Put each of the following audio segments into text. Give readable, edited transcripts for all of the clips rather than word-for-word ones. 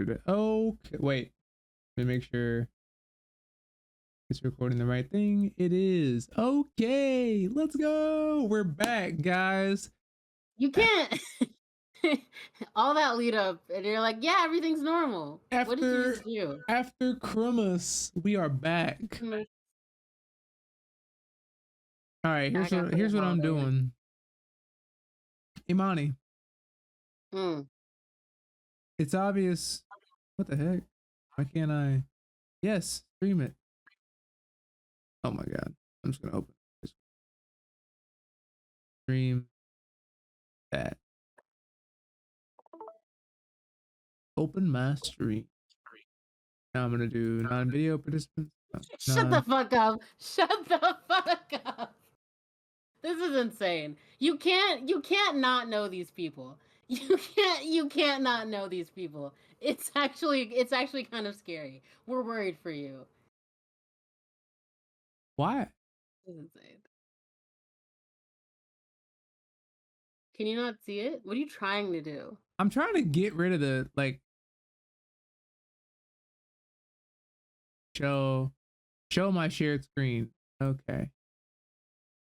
dude. Okay, wait. Let me make sure it's recording the right thing. It is. Okay, let's go. We're back, guys. You can't. All that lead up, and you're like, yeah, everything's normal. What did you just do? After Christmas, we are back. All right, here's what I'm doing. Imani. It's obvious. What the heck? Why can't I? Yes, stream it. Oh my god. I'm just gonna open this. Stream that. Open my stream. Now I'm gonna do non-video participants. Shut the fuck up. Shut the fuck up. This is insane. You can't not know these people. You can't not know these people. It's actually kind of scary. We're worried for you. Why? This is insane. Can you not see it? What are you trying to do? I'm trying to get rid of the show my shared screen. Okay.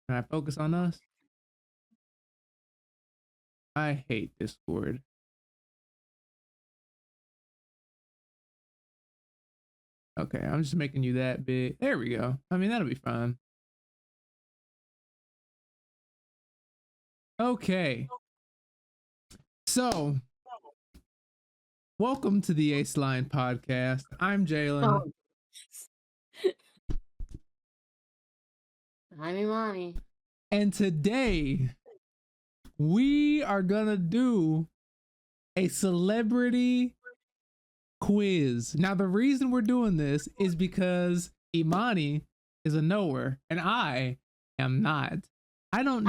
Can I focus on us? I hate Discord. Okay, I'm just making you that big. There we go. I mean, that'll be fine. Okay. So, welcome to the Aceline podcast. I'm Jalen. Oh. I'm Imani. And today, we are gonna do a celebrity quiz. Now, the reason we're doing this is because Imani is a knower and I am not. I don't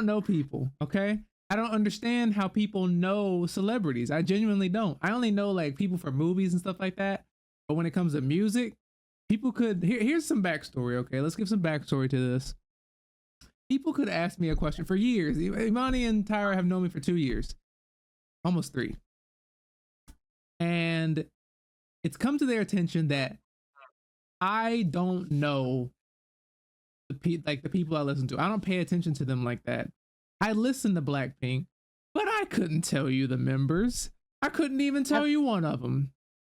know people, okay? I don't understand how people know celebrities. I genuinely don't. I only know like people from movies and stuff like that. But when it comes to music, people could here's some backstory, okay? Let's give some backstory to this. People could ask me a question for years. Imani and Tyra have known me for 2 years. Almost 3. And it's come to their attention that I don't know the people I listen to. I don't pay attention to them like that. I listen to Blackpink, but I couldn't tell you the members. I couldn't even tell you one of them.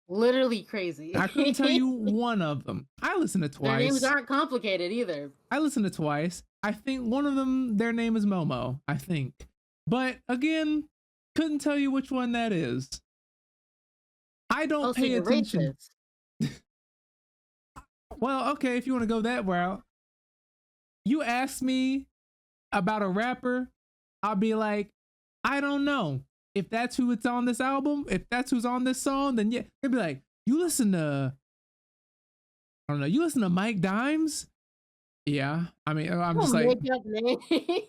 Literally crazy. I couldn't tell you one of them. I listened to twice. Their names aren't complicated either. I listened to twice. I think one of them, their name is Momo, I think. But again, couldn't tell you which one that is. I don't pay attention. Well, okay, if you want to go that route. You ask me about a rapper, I'll be like, I don't know. If that's who it's on this album, if that's who's on this song, then yeah. They'll be like, you listen to Mike Dimes? Yeah. I mean, I'm just like,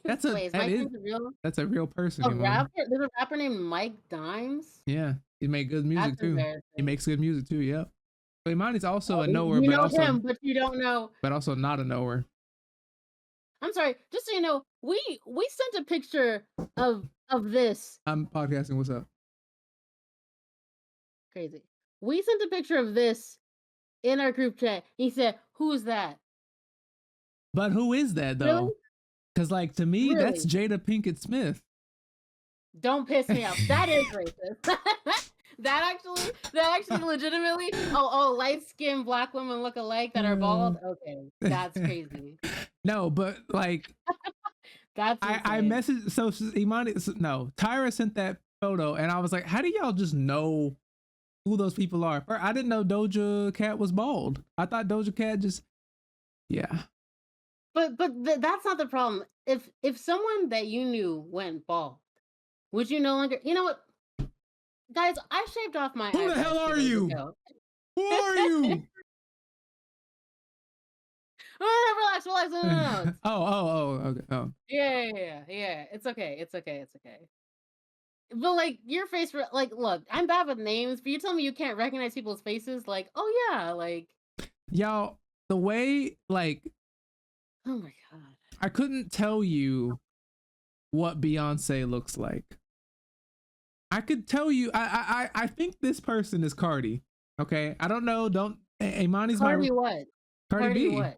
that's a real person. There's a rapper named Mike Dimes? Yeah. He made good music too. He makes good music too, yep. But Imani's also a knower, you know him, but you don't know. But also not a knower. I'm sorry, just so you know, we sent a picture of this. I'm podcasting, what's up? Crazy. We sent a picture of this in our group chat. He said, who's that? But who is that though? Because like to me, that's Jada Pinkett Smith. Don't piss me off. That is racist. That actually legitimately, light-skinned black women look alike that are bald? Okay, that's crazy. No, but like, that's I messaged, so Imani, no, Tyra sent that photo and I was like, how do y'all just know who those people are? I didn't know Doja Cat was bald. I thought Doja Cat just, yeah. But that's not the problem. If someone that you knew went bald, would you no longer, you know what? Guys, I shaved off my eyebrows. Who the hell are you? Who are you? Relax. No. Okay. Oh. Yeah. It's okay. But like your face, like, look, I'm bad with names, but you tell me you can't recognize people's faces. Like, oh yeah, like, y'all, the way, like, oh my god, I couldn't tell you what Beyonce looks like. I could tell you. I think this person is Cardi. Okay, I don't know. Don't Imani's my Cardi what? Cardi Cardi B. what?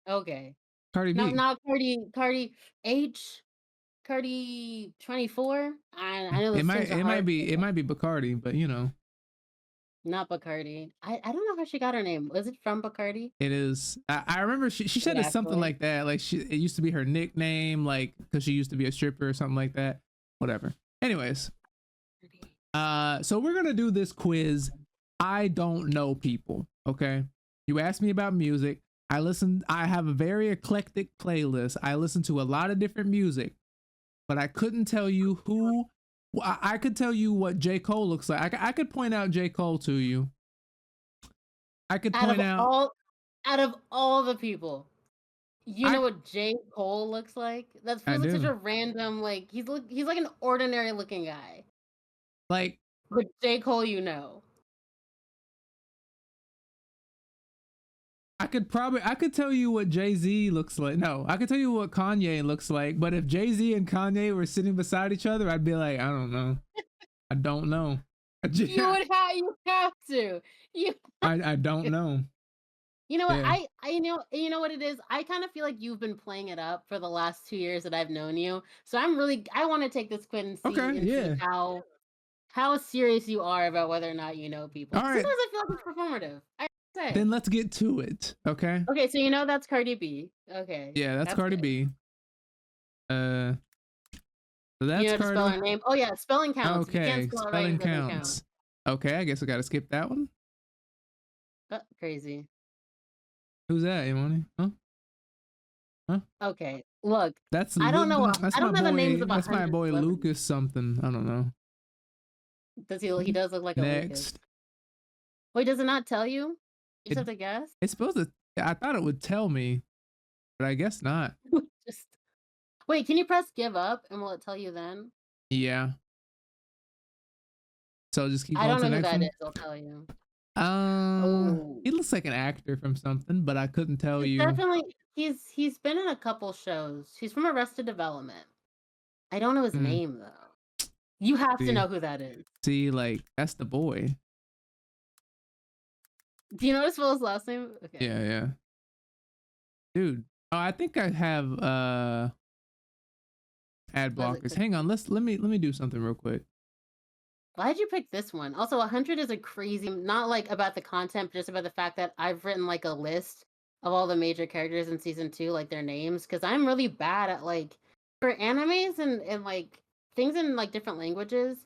Okay. Cardi No, B. not Cardi H. Cardi 24. I know It those might things are it might hard. be it might be Bacardi, but you know. Not Bacardi. I don't know how she got her name. Was it from Bacardi? It is. I remember she Is it said it's something actually? like that. Like it used to be her nickname, like because she used to be a stripper or something like that. Whatever. Anyways, so we're gonna do this quiz. I don't know people. Okay, you asked me about music. I listen. I have a very eclectic playlist. I listen to a lot of different music, but I couldn't tell you who. I could tell you what J. Cole looks like. I could point out J. Cole to you. I could Out point of out. all out of all the people, you I know what J. Cole looks like? That I feels like such do. a random like he's like an ordinary looking guy. Like But J. Cole, you know. I could tell you what Jay-Z looks like. No, I could tell you what Kanye looks like, but if Jay-Z and Kanye were sitting beside each other, I'd be like, I don't know. I don't know. You have to. You I don't know. You know what? Yeah. You know what it is? I kind of feel like you've been playing it up for the last 2 years that I've known you. So I want to take this quiz Okay, and see yeah. how serious you are about whether or not you know people. All right. Sometimes I feel like it's performative. I say. Then let's get to it. Okay? Okay, so you know that's Cardi B. Okay. Yeah, that's Cardi good. B. So You that's know how to spell Cardi. her name? Oh yeah, spelling counts. If you can't Okay, spell it right, spelling it doesn't count. counts. Okay, I guess I gotta skip that one. Crazy. Who's that, Imani? Huh? Huh? Okay, look. That's I don't know. that's I my don't know the names boy. of That's my 100 boy celebrities. Lucas something. I don't know. Does he does look like a Lucas. Next. Wait, does it not tell you? You just It, have to guess? it's supposed to. I thought it would tell me, but I guess not. Just wait, can you press give up and will it tell you then? Yeah. So just keep I going don't to know the who next that one. is, I'll tell you. He Oh. looks like an actor from something, but I couldn't tell He's you. definitely he's been in a couple shows. He's from Arrested Development. I don't know his Hmm. name though. You have to See, know who that is. see, like that's the boy. Do you know how to spell his last name? Okay. Yeah, yeah, dude. Oh, I think I have ad Was it blockers. Hang on, let me do something real quick. Why'd you pick this one? Also, 100 is a crazy, not like about the content, but just about the fact that I've written like a list of all the major characters in season 2, like their names, because I'm really bad at like for animes and like things in like different languages.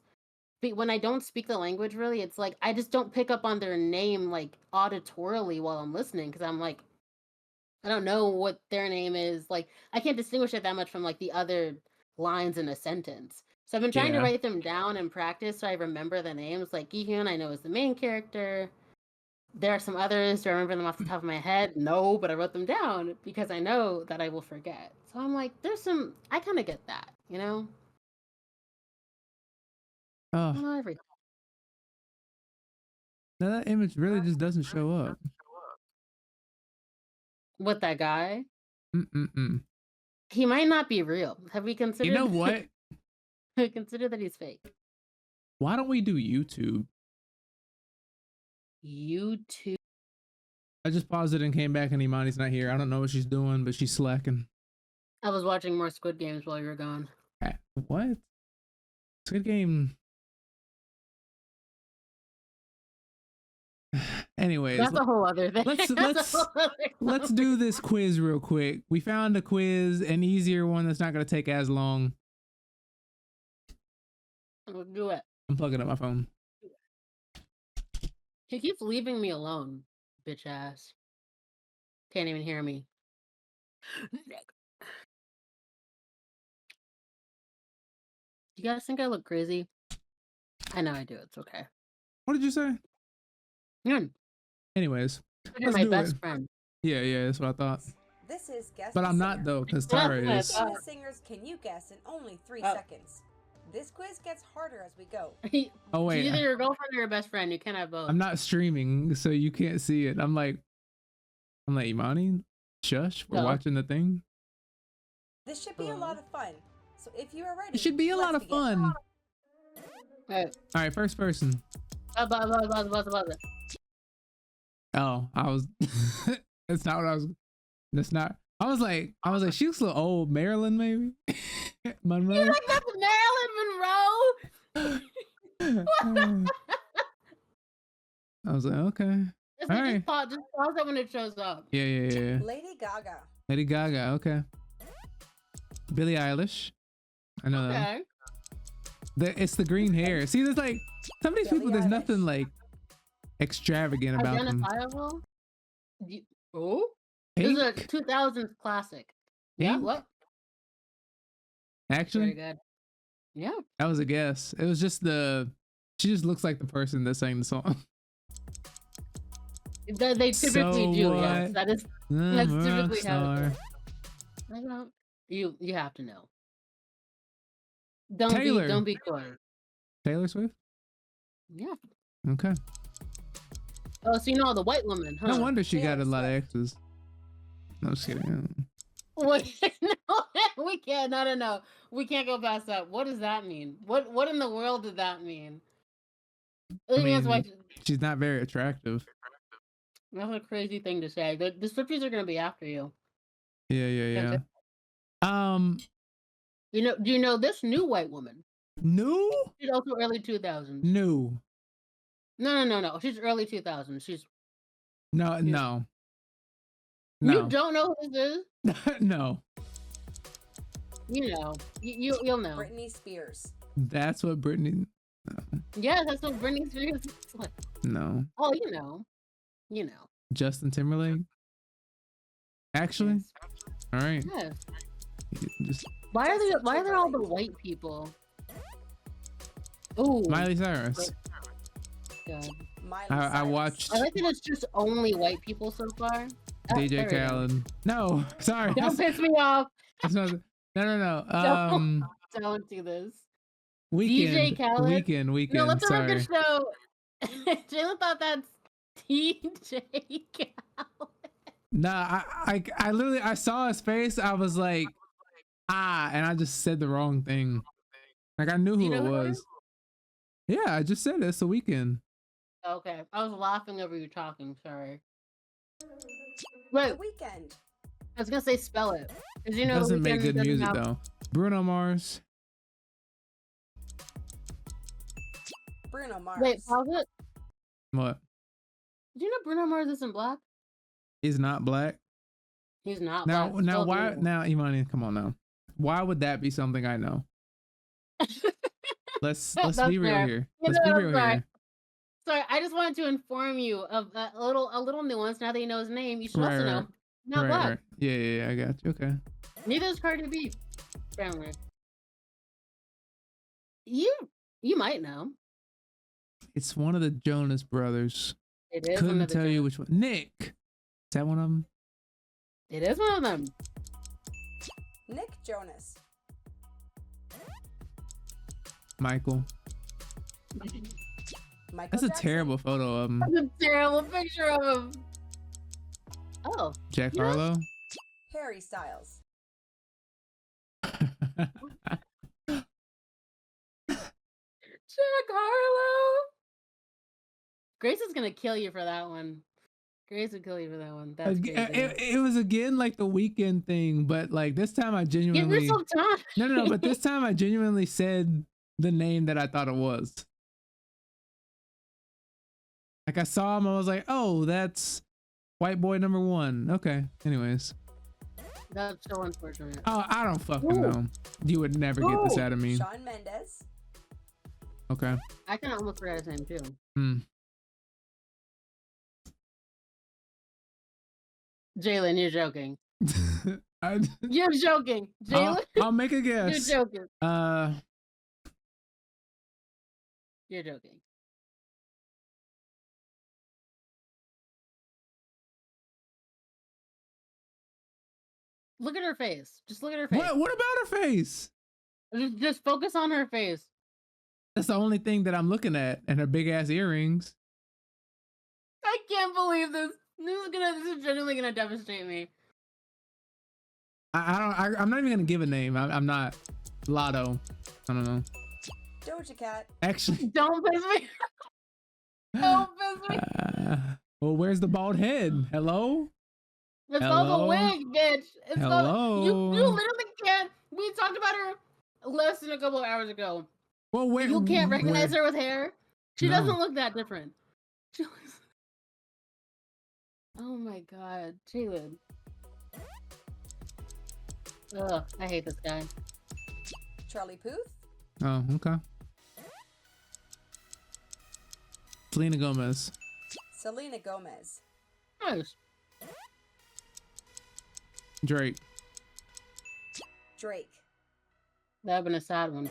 When I don't speak the language really, it's like I just don't pick up on their name like auditorily while I'm listening because I'm like I don't know what their name is. Like I can't distinguish it that much from like the other lines in a sentence. So I've been trying to Yeah. write them down and practice so I remember the names. Like Gihyun, I know is the main character. There are some others. Do I remember them off the top of my head? No, but I wrote them down because I know that I will forget. So I'm like, there's some. I kind of get that, you know. I Oh, don't know everything. now that image really just doesn't show up. With that guy, Mm-mm-mm. he might not be real. Have we considered? You know what? Consider that he's fake. Why don't we do YouTube? YouTube. I just paused it and came back, and Imani's not here. I don't know what she's doing, but she's slacking. I was watching more Squid Games while you were gone. What? Squid Game. Anyways, That's a whole other thing. let's do this quiz real quick. We found a quiz, an easier one that's not gonna take as long. We'll do it. I'm plugging up my phone. He keeps leaving me alone, bitch ass. Can't even hear me. You guys think I look crazy? I know I do. It's okay. What did you say? You're Anyways, my let's do best it. friend. Yeah, yeah, that's what I thought. This is Guess But the I'm not Singer. though, because Well, Tara that's is. what I Name the singers can you guess in only 3 Oh. seconds. This quiz gets harder as we go. Oh wait, She's either your girlfriend or your best friend. You can't have both. I'm not streaming, so you can't see it. I'm like Imani, shush. We're No. watching the thing. This should be a lot of fun. So if you are ready, It should be a lot let's of begin. fun. Alright. All right, first person. Buzz. Oh, I was. That's not what I was. That's not. I was like, she looks a little old. Marilyn, maybe. Monroe. You like that's Marilyn Monroe? I was like, okay. Just, All just right. pause it when it shows up. Yeah. Lady Gaga. Lady Gaga. Okay. Billie Eilish. I know that. Okay. It's the green hair. See, there's like some of these Billie people. There's Eilish. nothing like extravagant about them. Identifiable? Oh? This is a Pink? 2000s classic. Yeah, Pink? what? Actually, Very good. Yeah. that was a guess. It was just she just looks like the person that sang the song. They typically do, yes. That's typically how it Rockstar. is. I don't. You have to know. Don't Taylor. be coy. Taylor Swift? Yeah. Okay. Oh, so you know the white woman, huh? No wonder she got a Taylor lot of Swift. exes. No, just kidding. Wait, no, we can't. No. We can't go past that. What does that mean? What in the world did that mean? I That's why mean, she's not very attractive. that's a crazy thing to say. The Swifties are gonna be after you. Yeah. Do you know this new white woman? New? She's also early 2000s. New. No. She's early 2000s. She's No. You don't know who this is? No. You know. You'll know. Britney Spears. That's what Britney. Yeah, that's what Britney Spears is like. No. Oh, you know. Justin Timberlake. Actually, Yes. all right. Yes. Just Why are there all the white people? Ooh. Miley Cyrus. God. Miley I Cyrus. watched I like that it's just only white people so far. Oh, DJ there we go. Khaled. No, sorry. Don't piss me off. That's not. No. Don't do this. Weekend. DJ Khaled? Weekend. No, let's have Sorry. a good show. Jayla thought that's DJ Khaled. Nah, I literally I saw his face. I was like, and I just said the wrong thing. Like I knew Do you who it know who it was. is? Yeah, I just said it. It's the Weekend. Okay, I was laughing over you talking. Sorry. The Wait, Weekend. I was gonna say spell it. 'Cause you know The Doesn't make Weeknd good doesn't music have- though. Bruno Mars. Bruno Mars. Wait, pause it. What? Did you know Bruno Mars isn't black? He's not black. He's not. Now, black. now, Still why? do. Now, Imani, come on now. Why would that be something I know? Let's That's be real fair. here. You Let's be know, real sorry. here. Sorry, I just wanted to inform you of a little nuance. Now that you know his name, you should also know. Right. Not black. Right. Yeah, I got you. Okay. Neither is Cardi B. Apparently. You might know. It's one of the Jonas brothers. It is one Couldn't of the tell you Jonas. which one. Nick. Is that one of them? It is one of them. Nick Jonas. Michael. Michael That's a Jackson. terrible photo of him. That's a terrible picture of him. Oh, Jack You know- Harlow. Harry Styles. Jack Harlow. Grace is gonna kill you for that one. Grace would kill you for that one. That's crazy. it was again like the Weekend thing, but like this time I Give genuinely yourself time. no, but this time I genuinely said the name that I thought it was. Like I saw him, I was like, oh, that's white boy number one. Okay. Anyways. That's so unfortunate. Oh, I don't fucking Ooh. know. You would never get this Ooh. out of me. Shawn Mendes. Okay. I can almost forget his name too. Hmm. Jalen, you're joking. I, You're joking. Jalen, I'll make a you're guess. joking. You're joking. Look at her face. Just look at her face. What about her face? Just focus on her face. That's the only thing that I'm looking at, and her big ass earrings. I can't believe this. This is genuinely gonna devastate me. I'm not even gonna give a name. I'm not. Lotto. I don't know. Doja Cat. Actually, Don't piss me. Don't piss me. well, where's the bald head? Hello? It's called a Hello? wig, bitch. It's called. You Hello? literally can't. We talked about her less than a couple of hours ago. Well, where You can't recognize where- her with hair. She No. doesn't look that different. She looks... Oh my god, Jalen. Ugh, I hate this guy. Charlie Puth. Oh, okay. Selena Gomez. Selena Gomez. Nice. Drake. Drake. That would have been a sad one.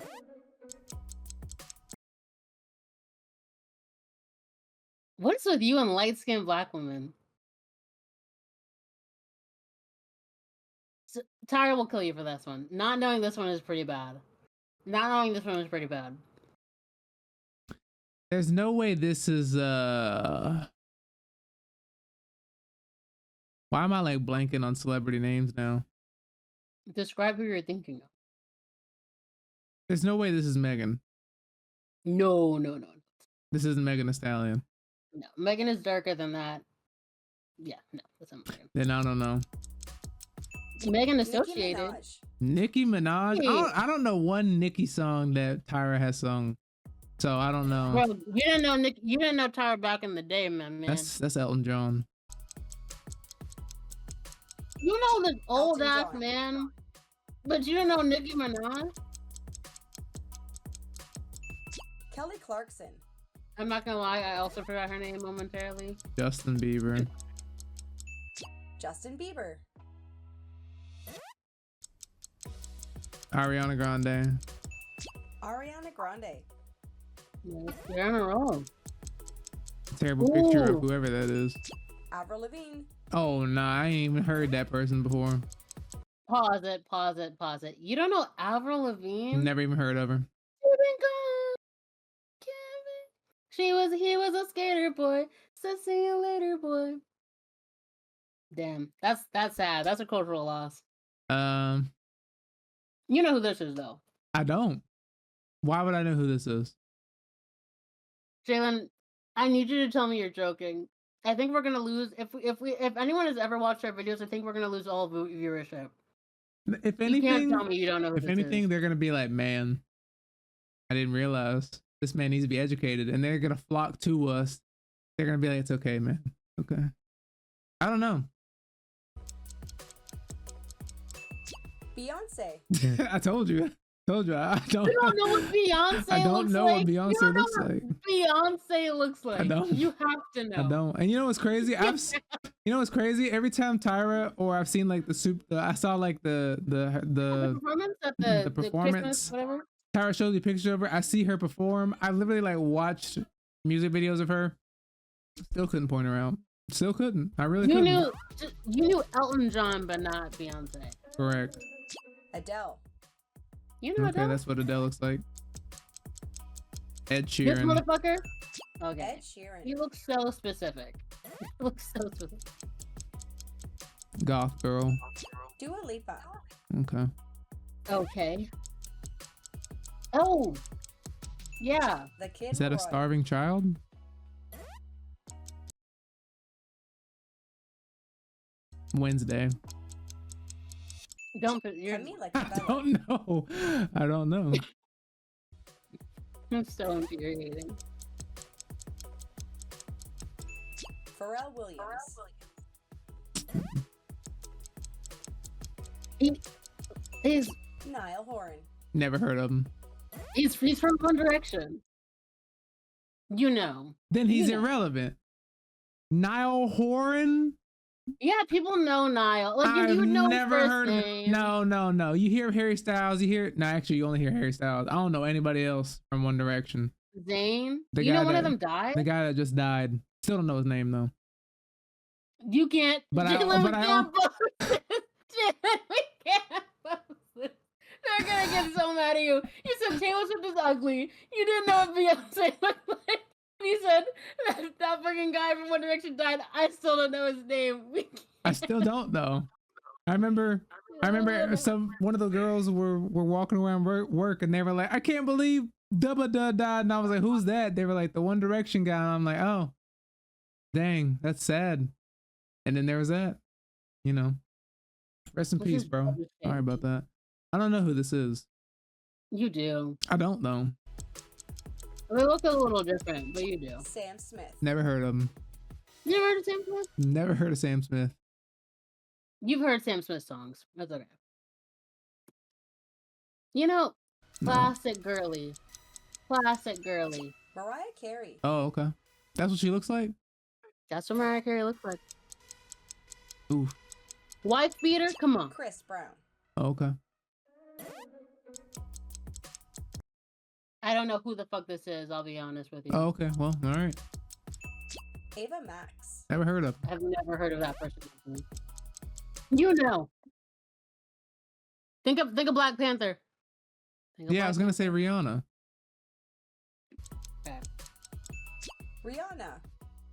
What is with you and light-skinned black women? Tyra will kill you for this one. Not knowing this one is pretty bad. Not knowing this one is pretty bad. There's no way this is why am I like blanking on celebrity names now? Describe who you're thinking of. There's no way this is Megan. No. This isn't Megan Thee Stallion. No. Megan is darker than that. Yeah, no, that's not Megan. Then I don't know. Megan Nicki associated. Minaj. Nicki Minaj. Hey. I don't know one Nicki song that Tyra has sung, so I don't know. Bro, you didn't know Nick. You didn't know Tyra back in the day, man. That's Elton John. You know the old Elton ass John. man, but you didn't know Nicki Minaj. Kelly Clarkson. I'm not gonna lie, I also forgot her name momentarily. Justin Bieber. Justin Bieber. Ariana Grande. Ariana Grande. Yeah, they're in a row. Terrible picture Ooh. of whoever that is. Avril Lavigne. Oh nah, I ain't even heard that person before. Pause it. You don't know Avril Lavigne? Never even heard of her. He was a skater boy. So see you later, boy. Damn, that's sad. That's a cultural loss. You know who this is, though. I don't. Why would I know who this is? Jalen, I need you to tell me you're joking. I think we're gonna lose if anyone has ever watched our videos. I think we're gonna lose all viewership. If You can't anything, tell me you don't know who if this anything, is. they're gonna be like, man, I didn't realize this man needs to be educated, and they're gonna flock to us. They're gonna be like, it's okay, man. Okay. I don't know. Beyonce. I told you. I don't. You don't know what Beyonce I don't looks know like. what You Beyonce don't know looks what like. Beyonce looks like. don't. You have to know. I don't. And you know what's crazy? You know what's crazy? Every time Tyra or I've seen like I saw like The performance at the the performance. Christmas, whatever. Tyra shows me pictures of her. I see her perform. I literally like watched music videos of her. Still couldn't point her out. Still couldn't. I really You couldn't. knew Elton John, but not Beyonce. Correct. Adele. You know Okay, Adele? that's what Adele looks like. Ed This Sheeran. motherfucker. Okay. Ed Sheeran. He looks so specific. He looks so specific. Goth girl. Dua Lipa. Okay. Okay. Oh. Yeah. The Kid Is that a Laroi. starving child? Wednesday. Don't put your. Camila I Cabello. don't know. I don't know. I'm so infuriating. Pharrell Williams. He's Niall Horan. Never heard of him. he's from One Direction. You know. Then he's You know. irrelevant. Niall Horan? Yeah, people know Niall. Like I've you know never first heard of name. No. You hear Harry Styles, actually you only hear Harry Styles. I don't know anybody else from One Direction. Zayn. The You know guy one of that- them died? The guy that just died. Still don't know his name though. You can't. But Jalen, we I can't post this. Jalen, we can't post this. They're gonna get so mad at you. You said Taylor Swift is ugly. You didn't know what Beyonce looked like. And you said that fucking guy from One Direction died. I still don't know his name. I still don't though. I remember one of the girls were walking around work and they were like, I can't believe Double da da, and I was like, "Who's that?" They were like, "The One Direction guy." And I'm like, "Oh, dang, that's sad." And then there was that, you know. Rest in Which peace, is bro. Sorry devastating. about that. I don't know who this is. You do. I don't know. They look a little different, but you do. Sam Smith. Never heard of him. You never heard of Sam Smith? Never heard of Sam Smith. You've heard Sam Smith songs. That's okay. You know, No. classic girly. Classic girly. Mariah Carey. Oh, okay. That's what she looks like. That's what Mariah Carey looks like. Ooh. Wife beater? Come on. Chris Brown. Oh, okay. I don't know who the fuck this is, I'll be honest with you. Oh, okay. Well, all right. Ava Max. Never heard of. I've never heard of that person. You know. Think of Black Panther. Think of Yeah, I Black was gonna say Rihanna. Panther. Rihanna.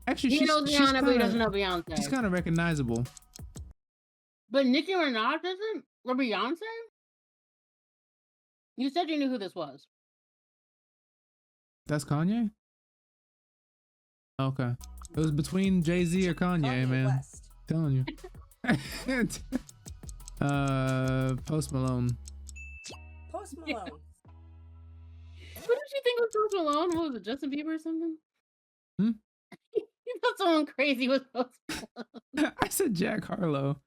Actually, He knows Rihanna, but he doesn't know Beyonce. She's kind of recognizable. But Nicki Minaj doesn't? Or Beyonce? You said you knew who this was. That's Kanye. Okay, it was between Jay-Z or Kanye, man. West. Telling you. Post Malone. Post Malone. Yeah. What did you think was Post Malone? What was it, Justin Bieber or something? Hmm? You thought someone crazy was Post Malone. I said Jack Harlow.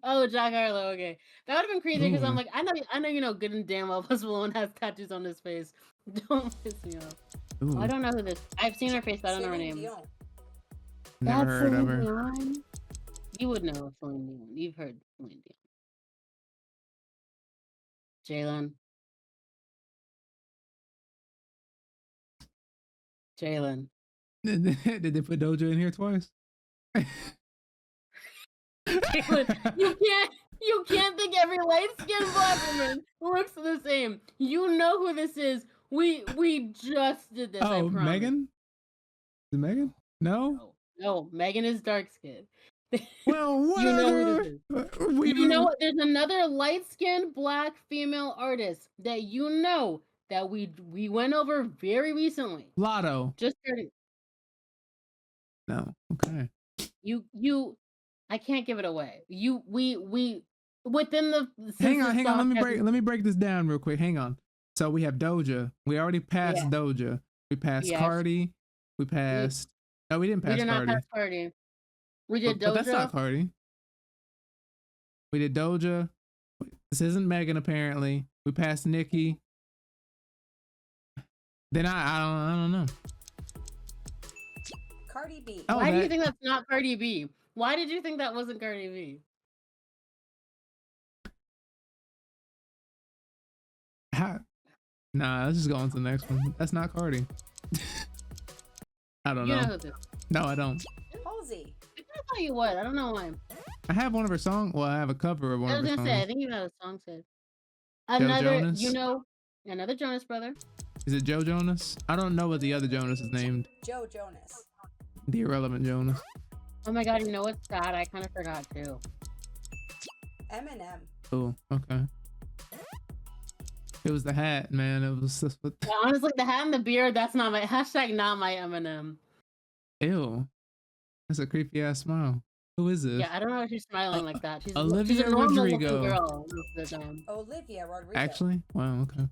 Oh, Jack Harlow, okay. That would have been crazy because I'm Ooh. like, I know you know good and damn well Post Malone has tattoos on his face. Don't piss me off. Ooh, I don't know who this. I've seen her face, but I don't know her Celine name. Dion. never That's heard of Celine her. Dion? You would know Celine Dion. You've heard Celine Dion. Jalen. Did they put Doja in here twice? You can't think every light-skinned black woman looks the same. You know who this is. We just did this. I Oh, promise. Megan? Is it Megan? No. No, Megan is dark skinned. Well, You know who whatever. this is. We You know what? There's another light-skinned black female artist that you know that we went over very recently. Lotto. Just started. No. Okay. You I can't give it away. We within the Hang on. Let me break this down real quick. Hang on. So we have Doja. We already passed Yeah. Doja. We passed Yes. Cardi. We passed. No, we didn't we pass did not Cardi. pass Cardi. We did But that's not Doja. Cardi. We did Doja. This isn't Megan apparently. We passed Nicki. Then I don't know. Cardi B. Oh, Why do you that- think that's not Cardi B? Why did you think that wasn't Cardi B? How? Nah, let's just go on to the next one. That's not Cardi. I don't You know know. who this is. No, I don't. Halsey. I thought you would. I don't know why. I have one of her songs. Well, I have a cover of one I of was her gonna say, I songs. think you have a song said. Another, Jonas? you know, another Jonas brother. Is it Joe Jonas? I don't know what the other Jonas is named. Joe Jonas. The irrelevant Jonas. Oh my god, you know what's sad? I kind of forgot too. Eminem. Oh, okay. It was the hat, man. It was just what. Yeah, honestly, the hat and the beard, that's not my hashtag. Not my Eminem. Ew. That's a creepy ass smile. Who is this? Yeah, I don't know why she's smiling like that. She's Olivia she's a normal looking Rodrigo. girl most of the time. Olivia Rodrigo. Actually? Wow, okay.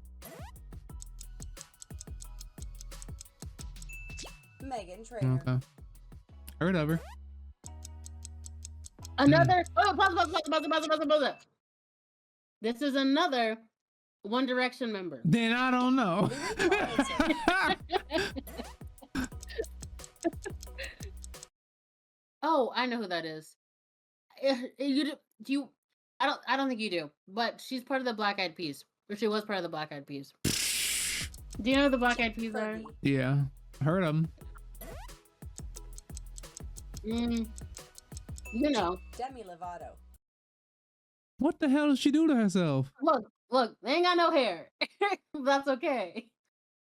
Megan Trainor. Okay. Heard of her. Another. Oh, pause. This is another One Direction member. Then I don't know. Oh, I know who that is. You do you? I don't think you do. But she's part of the Black Eyed Peas, or she was part of the Black Eyed Peas. Do you know who the Black Eyed Peas are? Fergie. Yeah. Heard of them. You know. Demi Lovato. What the hell did she do to herself? Look, they ain't got no hair. That's okay.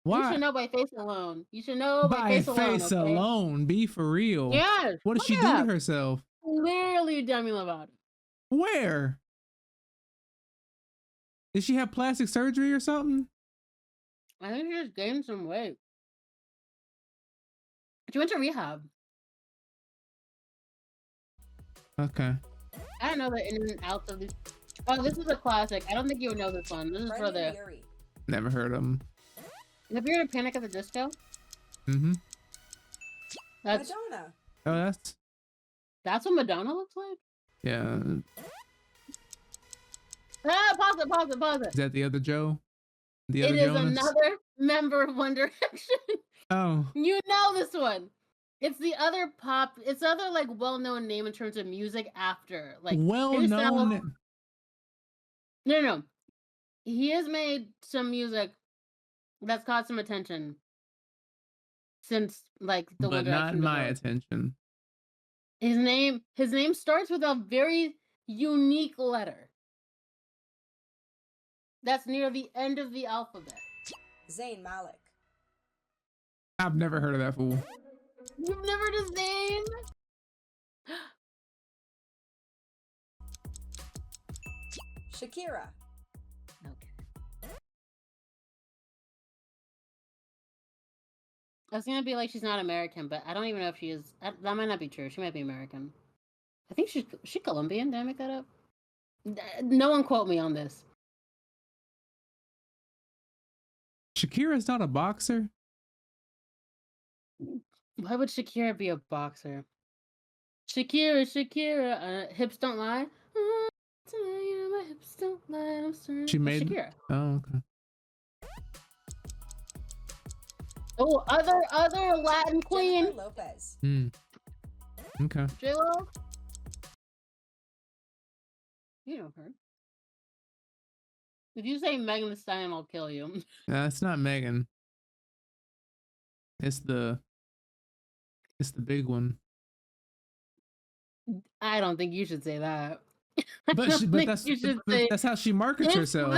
Why? You should know by face alone. You should know by, face alone. Okay? Be for real. Yes. What did look she at do that. to herself? Clearly Demi Lovato. Where? Did she have plastic surgery or something? I think she just gained some weight. She went to rehab. Okay. I don't know the in and outs of these. Oh, this is a classic. I don't think you would know this one. This is for Brendan the. Urie. Never heard of them. Have you heard of Panic at the Disco? Mm-hmm. That's Madonna. Oh, that's what Madonna looks like. yeah. Ah, pause it. Is that the other Joe? The It other is Jonas? another member of One Direction. Oh, You know this one. It's the other pop. It's the other like well-known name in terms of music after like well Harry Styles- known. No. He has made some music that's caught some attention since like the One But not Direction my before. attention. His name starts with a very unique letter. That's near the end of the alphabet. Zayn Malik. I've never heard of that fool. You've never heard of Zayn? Shakira. Okay. I was gonna be like she's not American, but I don't even know if she is. That might not be true. She might be American. I think she's Colombian. Did I make that up? No one quote me on this. Shakira's not a boxer? Why would Shakira be a boxer? Shakira, hips don't lie. My hips don't lie. I'm sorry. She made Shakira. Oh, okay. Oh, other Latin queen. Jennifer Lopez. Okay. J-Lo. You know her. If you say Megan Thee Stallion, I'll kill you. It's not Megan. It's the big one. I don't think you should say that. But that's how she markets herself.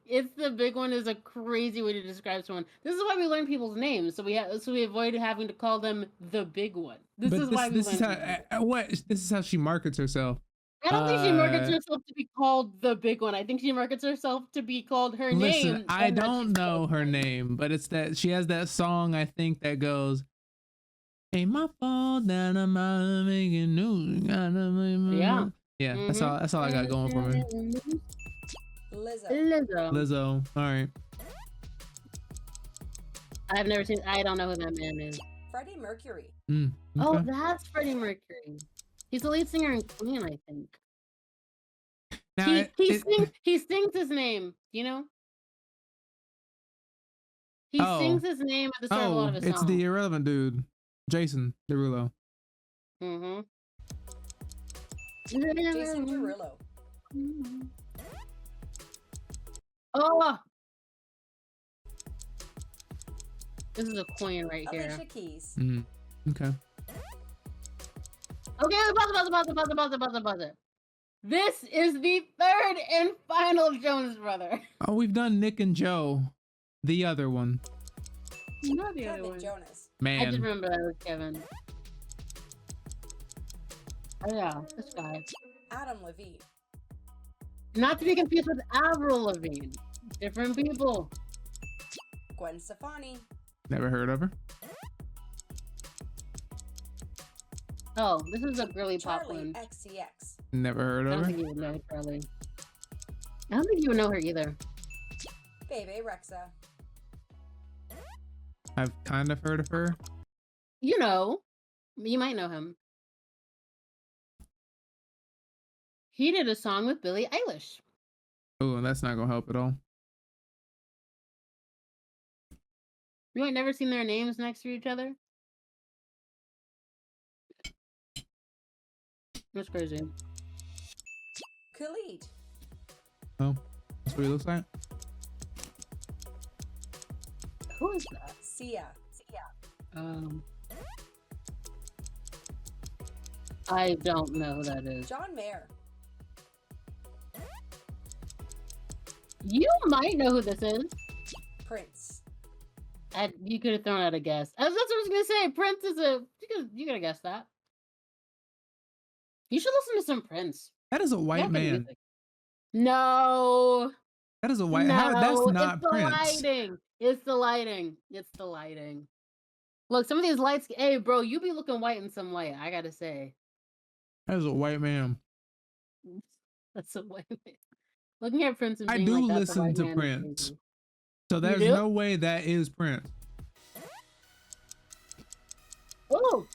It's the big one is a crazy way to describe someone. This is why we learn people's names, so we avoid having to call them the big one. This is how she markets herself. I don't think she markets herself to be called the big one. I think she markets herself to be called her name. Listen, I don't know her name, but it's that she has that song I think that goes, "Ain't my fault that I'm making news." Yeah. Yeah, that's all I got going for me. Lizzo. All right. I've never seen. I don't know who that man is. Freddie Mercury. Okay. Oh, that's Freddie Mercury. He's the lead singer in Queen, I think. Now, He sings his name. You know. He sings his name at the start of a lot of his songs. It's the irrelevant dude, Jason Derulo. Mm-hmm. Jason Derulo. Oh, this is a queen right here. Alicia Keys. Okay. Okay, pause it. This is the third and final Jonas brother. Oh, we've done Nick and Joe, the other one. Not the other Kevin one. Jonas. Man. I just remember that was Kevin. Oh yeah, this guy. Adam Levine. Not to be confused with Avril Lavigne. Different people. Gwen Stefani. Never heard of her. Oh, this is a girly pop Charlie one. XCX. Never heard I of don't her. think you would know Charlie. I don't think you would know her either. Bebe Rexha. I've kind of heard of her. You know, you might know him. He did a song with Billie Eilish. Oh, that's not gonna help at all. You ain't never seen their names next to each other? That's crazy. Khalid. Oh, that's what he looks like. Who is that? Sia. I don't know who that is. John Mayer. You might know who this is. Prince. You could have thrown out a guess. That's what I was gonna say. Prince is you could have guessed that. You should listen to some Prince. That is a white Not good man. music. No. That is a white. No, That's not it's the Prince. lighting. It's the lighting. It's the lighting. Look, some of these lights. Hey, bro, you be looking white in some light. I gotta say, That is a white man. that's a white man. Looking at Prince and I being do like, "That's a listen white to man." Is Prince. crazy. So You there's do? no way that is Prince. Oh,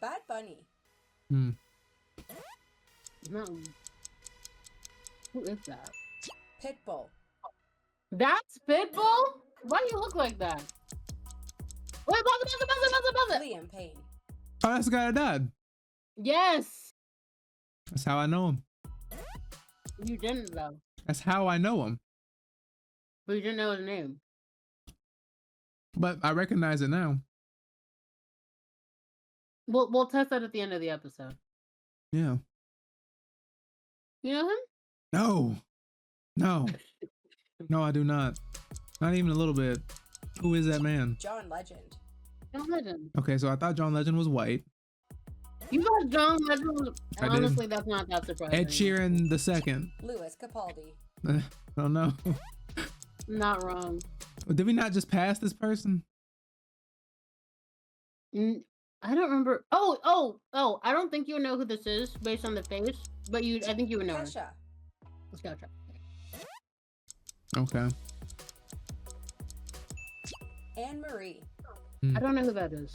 Bad Bunny. Hmm. no. Who is that? Pitbull. That's Pitbull. Why do you look like that? Wait, buzz it. Liam Payne. Oh, that's the guy that died. Yes, That's how I know him. you didn't though. That's how I know him. But you didn't know his name. But I recognize it now. We'll test that at the end of the episode. Yeah. You know him? No. No. No, I do not. Not even a little bit. Who is that man? John Legend. John Legend. Okay, so I thought John Legend was white. You thought John Legend was... I did. Honestly, that's not that surprising. Ed Sheeran the second. Louis Capaldi. I don't know. Not wrong. Did we not just pass this person? I don't remember. Oh! I don't think you would know who this is based on the face, but I think you would know her. Kesha. Let's go try. Okay. Anne Marie. I don't know who that is.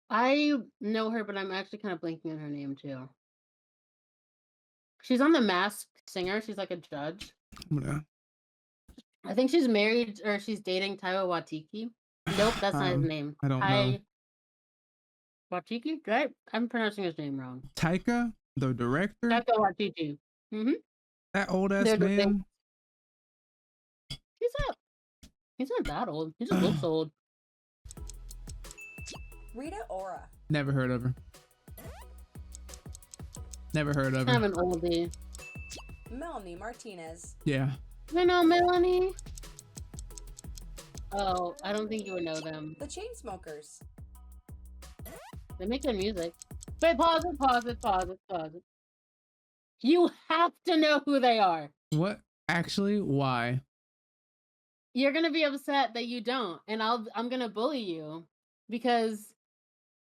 I know her, but I'm actually kind of blanking on her name too. She's on The Masked Singer. She's like a judge. Yeah. I think she's married or she's dating Taiwo Watiki. Nope, that's not his name. I don't know. Watiki? I'm pronouncing his name wrong. Taika, the director? Taika Watiki. Mm-hmm. That old ass They're the man? He's not that old. He just looks old. Rita Ora. Never heard of her. Never heard of Kind of her. an oldie. Melanie Martinez. Yeah. You know Melanie? Oh, I don't think you would know them. The Chainsmokers. They make good music. Wait, pause it. You have to know who they are. What? Actually, why? You're gonna be upset that you don't, and I'm gonna bully you because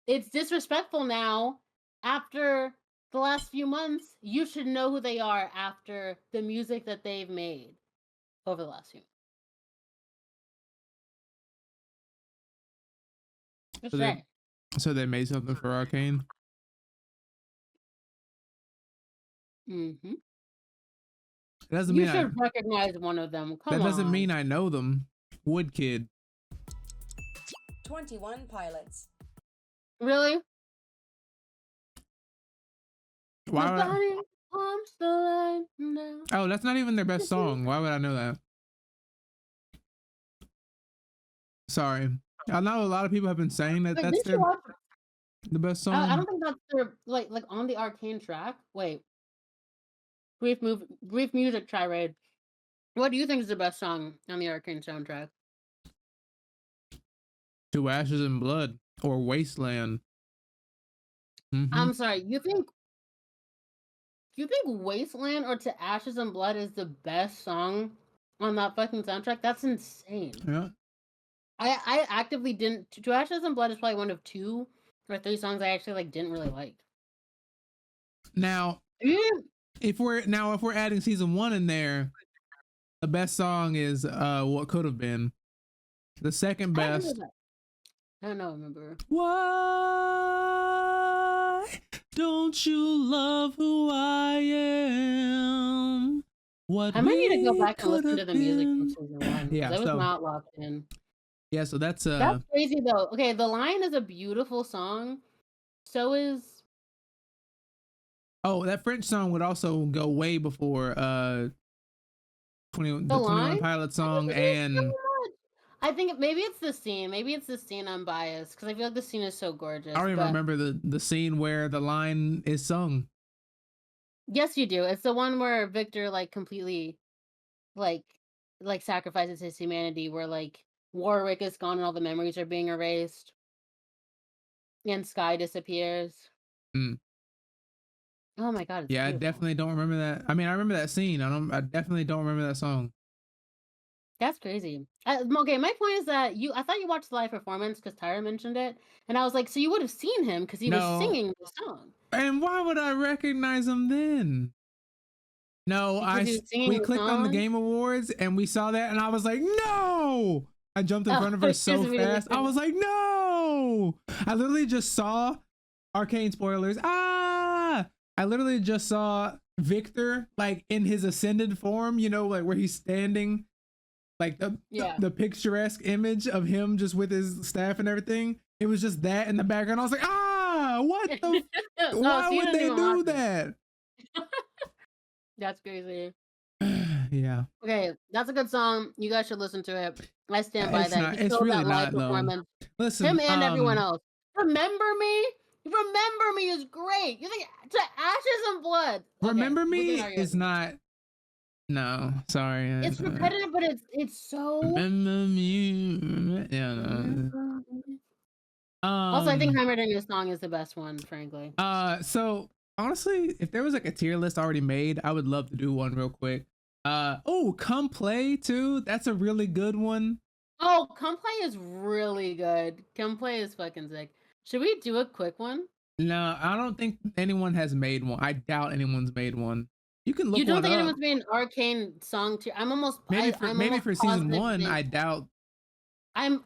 it's disrespectful now. After the last few months, you should know who they are after the music that they've made over the last few months. Just saying. So they made something for Arcane? Mm-hmm. That doesn't You mean should recognize one of them. Come on. that doesn't mean I know them. Wood Kid. 21 Pilots. Really? Why would I... Nobody wants the line now. Oh, that's not even their best song. Why would I know that? Sorry. I know a lot of people have been saying that Wait, that's did you watch? the best song. I don't think that's their like on the Arcane track. Wait. Brief music tirade. What do you think is the best song on the Arcane soundtrack? To Ashes and Blood or Wasteland. Mhm. I'm sorry. You think Wasteland or To Ashes and Blood is the best song on that fucking soundtrack? That's insane. Yeah. I actively didn't. To Ashes and Blood is probably one of 2 or 3 songs I actually didn't really like. Now, if we're adding season 1 in there, the best song is What Could Have Been. The second best. I don't know. Remember? Why don't you love who I am? What I might need to go we back and could listen to have the music from been. season 1. Yeah, I was so- not locked in. Yeah, so that's crazy though. Okay, The Lion is a beautiful song. So is oh, that French song would also go way before the 21 Line? Pilot song I think it's so and much. I think maybe it's the scene. Maybe it's the scene I'm biased because I feel like the scene is so gorgeous. I don't even but- remember the scene where the line is sung. Yes, you do. It's the one where Victor completely like sacrifices his humanity, where Warwick is gone and all the memories are being erased. And Sky disappears. Mm. Oh my god, it's Yeah, I beautiful. definitely don't remember that. I mean, I remember that scene. I definitely don't remember that song. That's crazy. Okay, my point is that I thought you watched the live performance because Tyra mentioned it, and I was like, so you would have seen him because he was No. singing the song. And why would I recognize him then? No, Because he was singing we the clicked on the song? Game Awards and we saw that, and I was like, no! I jumped in front of her because so we fast. I didn't- was like, no! I literally just saw Arcane spoilers. Ah! I literally just saw Victor like in his ascended form, you know, like where he's standing, like the picturesque image of him just with his staff and everything. It was just that in the background. I was like, ah, what the? Why so you would didn't they even do watch it. that? That's crazy. Yeah. Okay, that's a good song. You guys should listen to it. I stand by It's that. not. He It's killed really that live not though. performance. Listen, Him and everyone else. Remember Me? Remember Me is great. You think to Ashes and Blood. Okay, Remember we Me can argue is with it. not. No, sorry. It's repetitive, but it's so. Remember Me. Yeah. No. Remember Me. Also, I think Heimerdinger song is the best one, frankly. So honestly, if there was like a tier list already made, I would love to do one real quick. Oh, Come Play too. That's a really good one. Oh, Come Play is really good. Come Play is fucking sick. Should we do a quick one? No, I don't think anyone has made one. I doubt anyone's made one. You can look You don't one think up. anyone's made an Arcane song tier? I'm almost Maybe almost for season positive 1. I doubt. I'm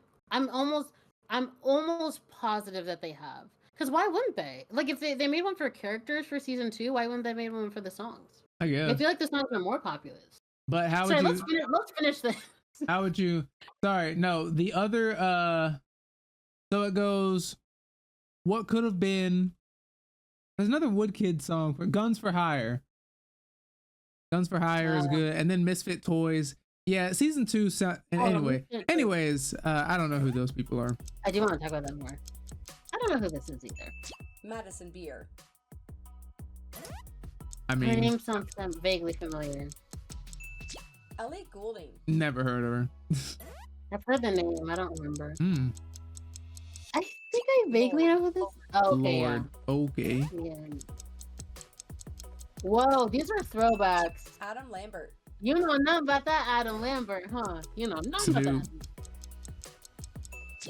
almost positive that they have. Because why wouldn't they? Like if they made one for characters for season 2, why wouldn't they make one for the songs? I guess. I feel like the songs are more popular. But how would you? Let's finish this. How would you? Sorry, no. The other. So it goes. What could have been? There's another Woodkid song for Guns for Hire. Guns for Hire is good, and then Misfit Toys. Yeah, season 2. Anyways, I don't know who those people are. I do want to talk about that more. I don't know who this is either. Madison Beer. I Her mean, name sounds vaguely familiar. Ellie Goulding. never heard of her. I've heard the name. I don't remember. Hmm. I think I vaguely know who this. Oh, okay, Lord. Okay. yeah. Whoa, these are throwbacks. Adam Lambert. You know nothing about that Adam Lambert, huh? You know nothing about that.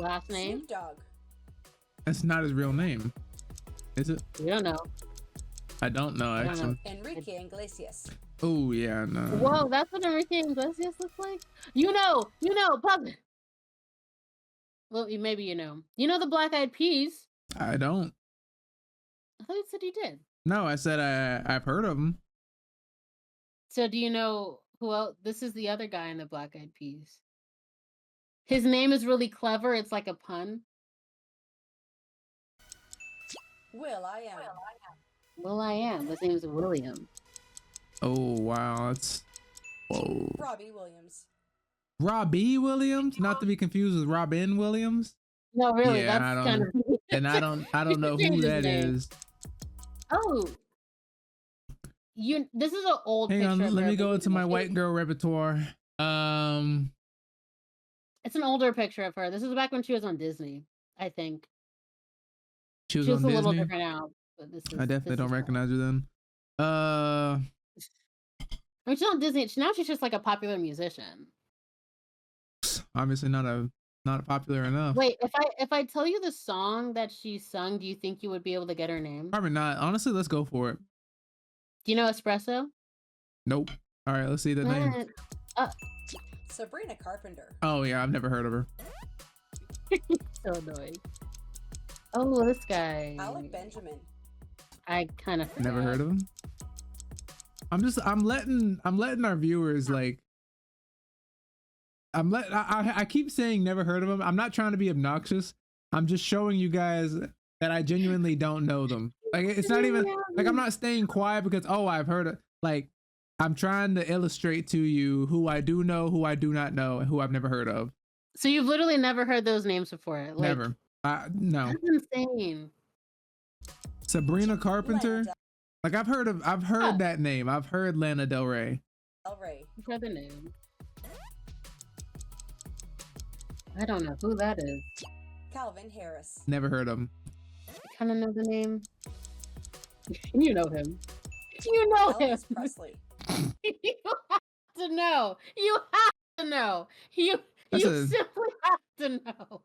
Last name? Snoop Dogg. That's not his real name, is it? We don't know. I don't know actually. Enrique Iglesias. Oh yeah, no. Whoa, that's what Enrique Iglesias looks like? You know, Pug. Well, maybe you know. You know the Black Eyed Peas? I don't. I thought you said you did. No, I said I've heard of him. So do you know who else? This is the other guy in the Black Eyed Peas. His name is really clever. It's like a pun. will.i.am. will.i.am. His name is William. Oh wow, that's whoa. Robbie Williams. Robbie Williams, not to be confused with Robin Williams. No, really, Yeah, that's kind of. And I don't know who Change his that name. is. Oh, this is an old. Hang on, picture of let her, me go but into my white girl repertoire. It's an older picture of her. This is back when she was on Disney, I think. She was She on was a little Disney. different now. But this is, I definitely don't her. recognize her then. I mean, she's on Disney. Now she's just like a popular musician. Obviously not popular enough. Wait, if I tell you the song that she sung, do you think you would be able to get her name? Probably not. Honestly, let's go for it. Do you know Espresso? Nope. All right, let's see the name. Sabrina Carpenter. Oh yeah, I've never heard of her. So annoying. Oh, this guy. Alec Benjamin. I kind of Never heard of him. I'm letting our viewers like. I keep saying never heard of them. I'm not trying to be obnoxious. I'm just showing you guys that I genuinely don't know them. Like it's not even like I'm not staying quiet because I've heard it. Like I'm trying to illustrate to you who I do know, who I do not know, and who I've never heard of. So you've literally never heard those names before? Like, Never. No. That's insane. Sabrina Carpenter. Lana Like I've heard that name. I've heard Lana Del Rey. Del Rey. I've heard the name. I don't know who that is. Calvin Harris. Never heard of him. I kind of know the name. You know him. You know him. Elvis Presley. You have to know. You have to know. You simply have to know.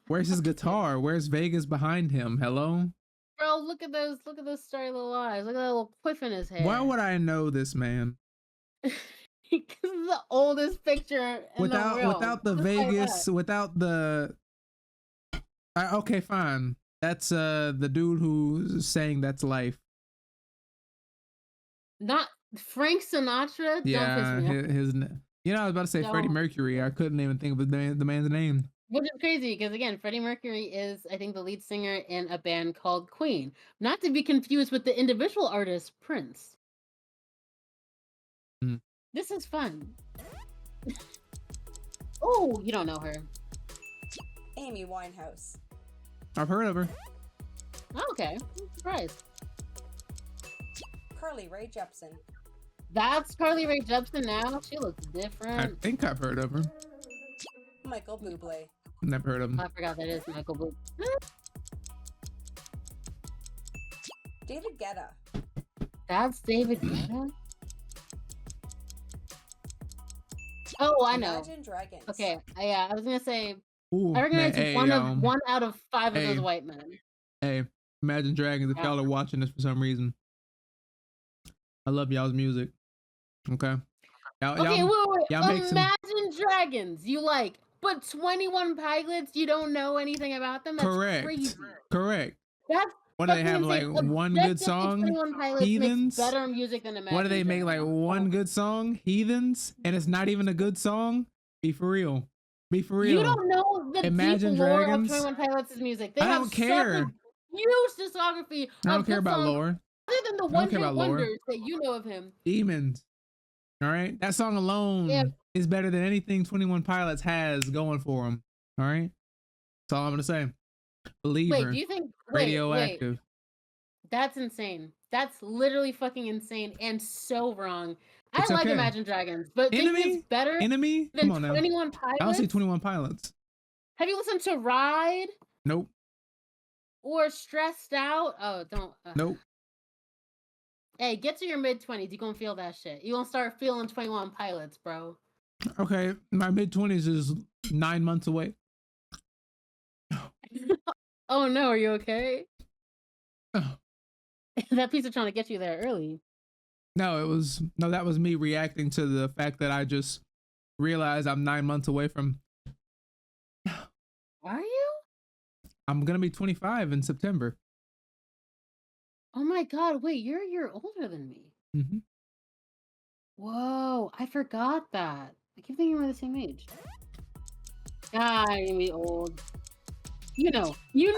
Where's his guitar? Where's Vegas behind him? Hello? Bro, look at those starry little eyes. Look at that little quiff in his hair. Why would I know this man? Because it's the oldest picture in the world. Without the Vegas, without the okay, fine. That's the dude who's saying that's life. Not Frank Sinatra? Yeah, Don't piss me off. You know, I was about to say Freddie Mercury. I couldn't even think of the man's name. Which is crazy because again, Freddie Mercury is, I think, the lead singer in a band called Queen. Not to be confused with the individual artist Prince. Mm. This is fun. Oh, you don't know her. Amy Winehouse. I've heard of her. Oh, okay. I'm surprised. Carly Rae Jepsen. That's Carly Rae Jepsen now. She looks I different. think I've heard of her. Michael Bublé. Never heard of him. I forgot that is Michael Bublé. David Guetta. That's David Guetta? Oh, I know. Imagine Dragons. Okay, yeah, I was gonna say Ooh, I recognize hey, one out of 5 of hey. those white men. Hey, Imagine Dragons, if y'all are watching this for some reason. I love y'all's music. Okay. Okay, wait. Y'all Imagine Dragons, you like, but 21 Pilots, you don't know anything about them? That's correct. crazy. Correct. That's what do they have, like one good song? 21 Pilots Heathens? makes better music than Imagine What do they make, like one good song? Heathens? And it's not even a good song? Be for real. Be for real. You don't know the Imagine deep lore Dragons? of 21 Pilots' music. They I have don't care. such a huge discography. I don't care about lore. Other than the one hit wonders that you know of him. Demons. All right. That song alone is better than anything 21 Pilots has going for them. All right. That's all I'm gonna say. Believer. Wait, do you think Radioactive? Wait. That's insane. That's literally fucking insane and so wrong. I like Imagine Dragons, but think it's better than 21 Pilots? I don't see 21 Pilots. Have you listened to Ride? Nope. Or Stressed Out? Oh, don't. Nope. Hey, get to your mid-20s. You're gonna feel that shit. You're gonna start feeling 21 Pilots, bro. Okay, my mid-20s is 9 months away. Oh no, are you okay? Oh. That piece of trying to get you there early. No, that was me reacting to the fact that I just realized I'm 9 months away from. Are you? I'm gonna be 25 in September. Oh my god, wait, you're a year older than me. Mm-hmm. Whoa, I forgot that. I keep thinking we're the same age. Ah, I'm gonna be old. You know, you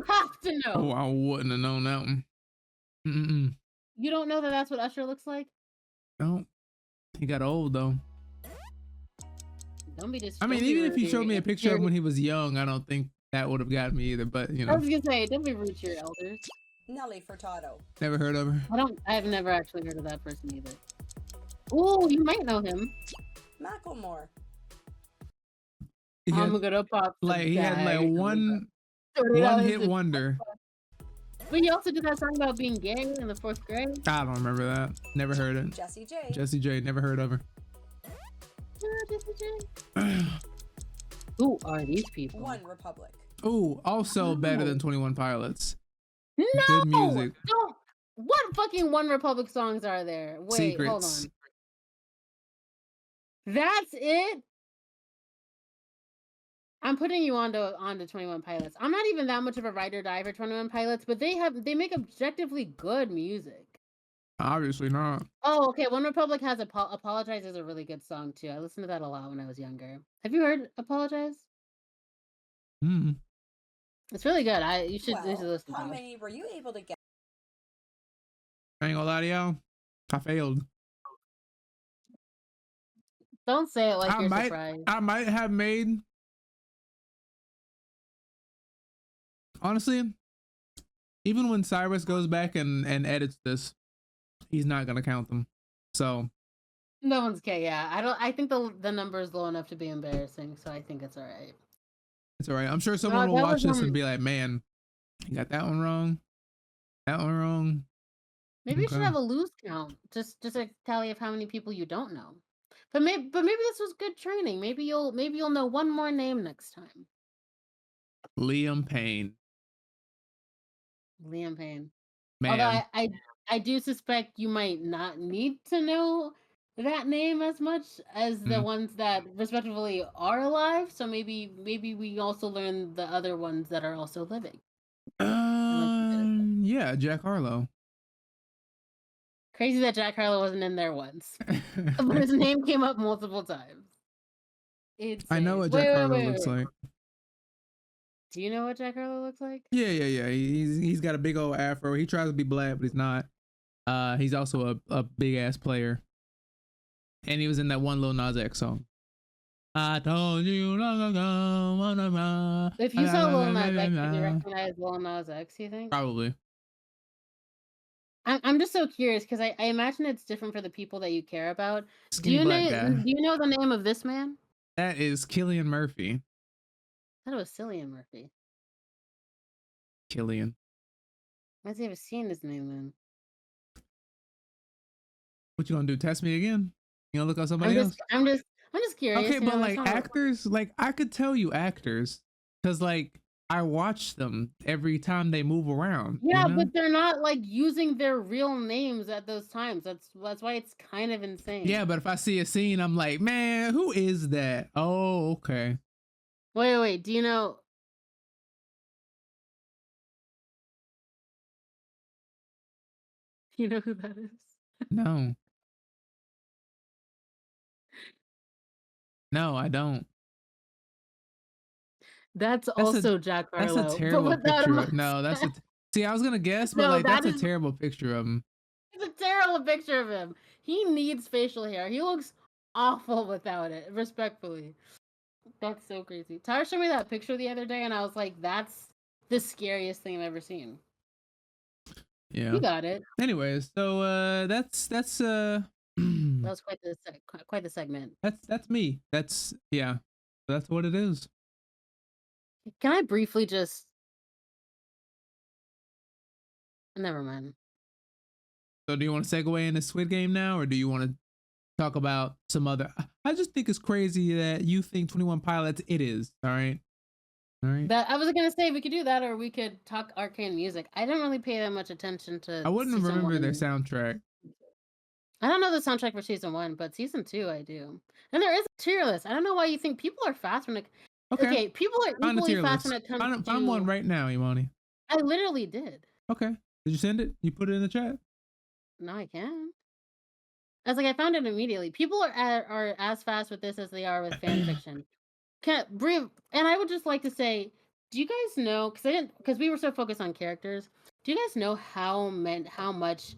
have to know. Oh, I wouldn't have known that one. Mm-mm. You don't know that that's what Usher looks like? No, he got old though. Don't be I mean, even if you showed me a picture of when he was young, I don't think that would have got me either. But you know, I was gonna say, don't be rude to your elders. Nelly Furtado. Never heard of her. I've never actually heard of that person either. Ooh, you might know him. Macklemore. I'm gonna pop. He had like one hit wonder. But he also did that song about being gay in the 4th grade. I don't remember that. Never heard it. Jessie J. Jessie J. Never heard of her. Jessie J. Who are these people? One Republic. Ooh, also better than 21 Pilots. No, good music. Don't. What fucking One Republic songs are there? Wait, Secrets. Hold on. That's it. I'm putting you onto 21 Pilots. I'm not even that much of a ride or die for 21 Pilots, but they make objectively good music. Obviously not. Oh, okay. One Republic has Apologize is a really good song too. I listened to that a lot when I was younger. Have you heard Apologize? Mm-hmm. It's really good. You should listen to How it. many were you able to get? I ain't gonna lie to y'all. I failed. Don't say it like you're surprised. I might have made. Honestly, even when Cyrus goes back and edits this, he's not gonna count them. So. No one's okay. Yeah, I think the number is low enough to be embarrassing. So I think it's all right. It's all right. I'm sure someone will watch this and be like, "Man, you got that one wrong." That one wrong. Maybe you should Okay. have a lose count, just a tally of how many people you don't know. But maybe this was good training. Maybe you'll know one more name next time. Liam Payne. Liam Payne. Man. Although I do suspect you might not need to know that name as much as the ones that respectively are alive. So maybe we also learn the other ones that are also living. Yeah, Jack Harlow. Crazy that Jack Harlow wasn't in there once, but his name came up multiple times. I know what Jack Harlow looks like. Do you know what Jack Harlow looks like? Yeah. He's got a big old afro. He tries to be black, but he's not. He's also a big ass player, and he was in that one Lil Nas X song. I told you long ago. If you saw Lil Nas X, would you recognize Lil Nas X? You think? Probably. I'm just so curious because I imagine it's different for the people that you care about. Skinny black guy. Do you know the name of this man? That is Cillian Murphy. I thought it was Cillian Murphy. Cillian. I must have seen his name then. What you gonna do? Test me again? You gonna look up somebody else? I'm just curious. Okay, but like actors, like I could tell you actors, because like I watch them every time they move around. Yeah, you know? but they're not like using their real names at those times. That's why it's kind of insane. Yeah, but if I see a scene, I'm like, man, who is that? Oh, okay. Wait. Do you know? Do you know who that is? No. No, I don't. That's also Jack Harlow. That's a terrible picture. No, that's a. See, I was gonna guess, but No, like that's a terrible picture of him. It's a terrible picture of him. He needs facial hair. He looks awful without it. Respectfully, that's so crazy. Tyler showed me that picture the other day, and I was like, "That's the scariest thing I've ever seen." Yeah, you got it. Anyways, so that's that was quite the segment. That's me. That's That's what it is. Can I briefly just? Never mind. So, do you want to segue into Squid Game now, or do you want to talk about some other? I just think it's crazy that you think 21 Pilots. It is all right. That I was gonna say we could do that, or we could talk Arcane music. I didn't really pay that much attention to. I wouldn't remember their soundtrack. I don't know the soundtrack for season 1, but season 2 I do. And there is a tier list. I don't know why you think people are fast when it. Okay, people are equally fast when it comes to. Find one right now, Imani. I literally did. Okay, did you send it? You put it in the chat? No, I can't. I was like, I found it immediately. People are as fast with this as they are with fan fiction. And I would just like to say, do you guys know? Because we were so focused on characters. Do you guys know how much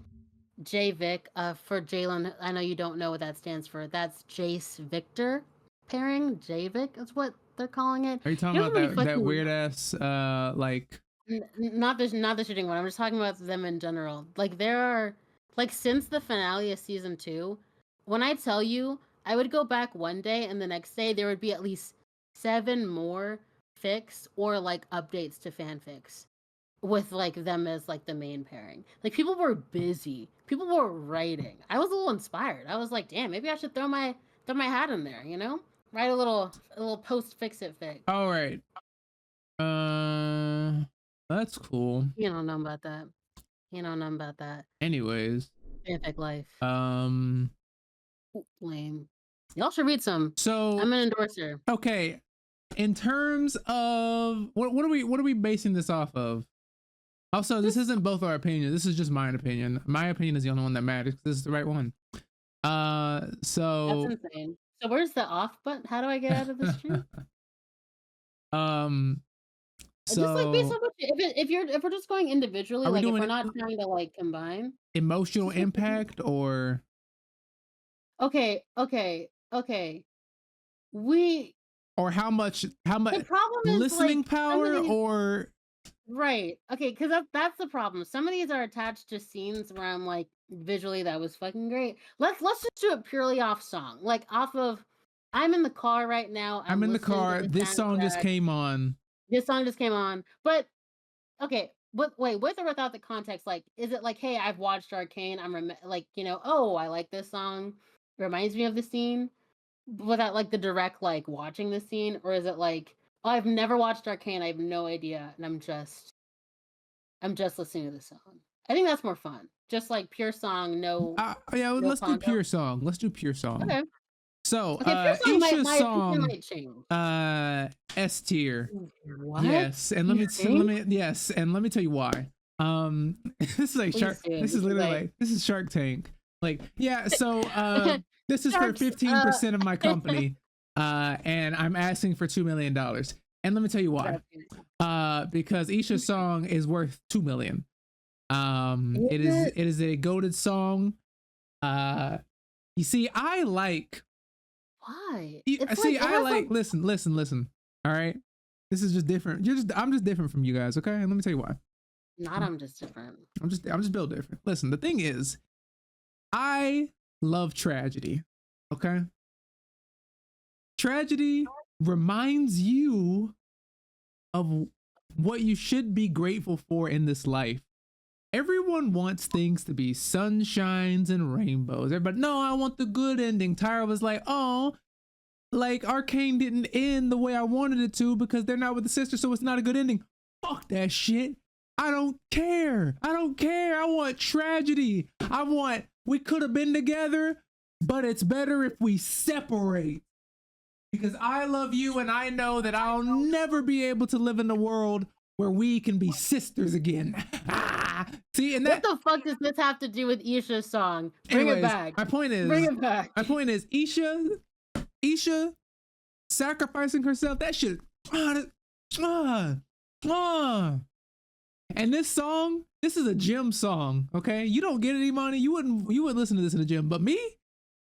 JVic for Jalen? I know you don't know what that stands for. That's Jace Victor pairing. JVic is what they're calling it. Are you talking about that weird ass like? Not the shooting one. I'm just talking about them in general. Like there are since the finale of season 2, when I tell you, I would go back one day and the next day there would be at least 7 more fics or like updates to fanfics with like them as like the main pairing. Like people were busy. People were writing. I was a little inspired. I was like, damn, maybe I should throw my hat in there, you know? Write a little post fix it fic. All right. That's cool. You don't know about that. Anyways. Fanfic life. Lame. Y'all should read some. So I'm an endorser. Okay. In terms of what are we basing this off of? Also, this isn't both our opinion. This is just my opinion. My opinion is the only one that matters because this is the right one. So that's insane. So where's the off button? How do I get out of this tree? So just like based on what if we're just going individually, like if we're not trying to like combine emotional impact or okay. Or how much the problem is listening like, power or right. Okay, because that's the problem. Some of these are attached to scenes where I'm like visually that was fucking great. Let's just do it purely off song. Like off of I'm in the car right now. I'm in the car. This song just came on. This song just came on. But okay, with or without the context, like, is it like, hey, I've watched Arcane, like, oh, I like this song, reminds me of the scene, without like the direct like watching the scene, or is it like, oh, I've never watched Arcane, I have no idea, and I'm just listening to the song. I think that's more fun. Just like pure song, Yeah, no let's do context. pure song. Let's do pure song. Okay. So, Pure song, Isha's my opinion song, might change. S tier. What? Yes, and let me tell you why. This is like Please Shark. do. This is literally like this is Shark Tank. Like, yeah. So, this is for Sharks, 15% of my company, and I'm asking for $2 million. And let me tell you why. Because Isha's song is worth $2 million. It is a goated song. You see, I like. Why? Listen. All right, this is just different. I'm just different from you guys. Okay, and let me tell you why. I'm just different. I'm just built different. Listen, the thing is, I love tragedy. Okay, tragedy reminds you of what you should be grateful for in this life. Everyone wants things to be sunshines and rainbows. Everybody, no, I want the good ending. Tyra was like, oh, like Arcane didn't end the way I wanted it to because they're not with the sister, so it's not a good ending. Fuck that shit. I don't care. I want tragedy. We could have been together, but it's better if we separate. Because I love you and I know that I'll never be able to live in a world where we can be sisters again. See, and what the fuck does this have to do with Isha's song? Bring it back. My point is Isha sacrificing herself, that shit. And this song, this is a gym song, okay? You don't get any money. You wouldn't listen to this in the gym. But me,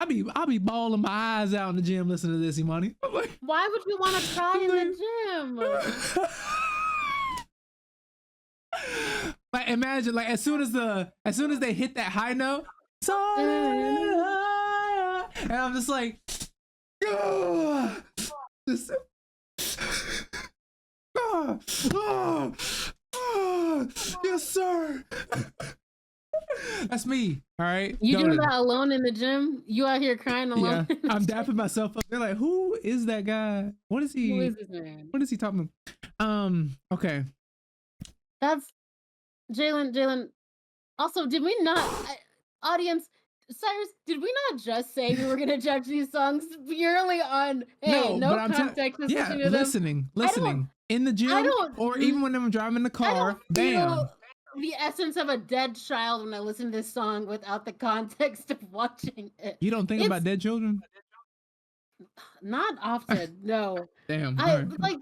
I'll be bawling my eyes out in the gym listening to this, Imani. Why would you want to cry in the gym? Like, imagine, like, as soon as they hit that high note, and I'm just like, yes, sir. That's me. All right. You do that alone in the gym? You out here crying alone? Yeah, I'm dapping myself up. They're like, who is that guy? What is he? Who is this man? What is he talking about? Okay. That's Jalen. Also, did we not, audience, Cyrus, did we not just say we were gonna judge these songs purely on no context? Yeah, listening in the gym, or even when I'm driving the car. Bam. The essence of a dead child when I listen to this song without the context of watching it. You don't think about dead children? Not often, no. Damn. Like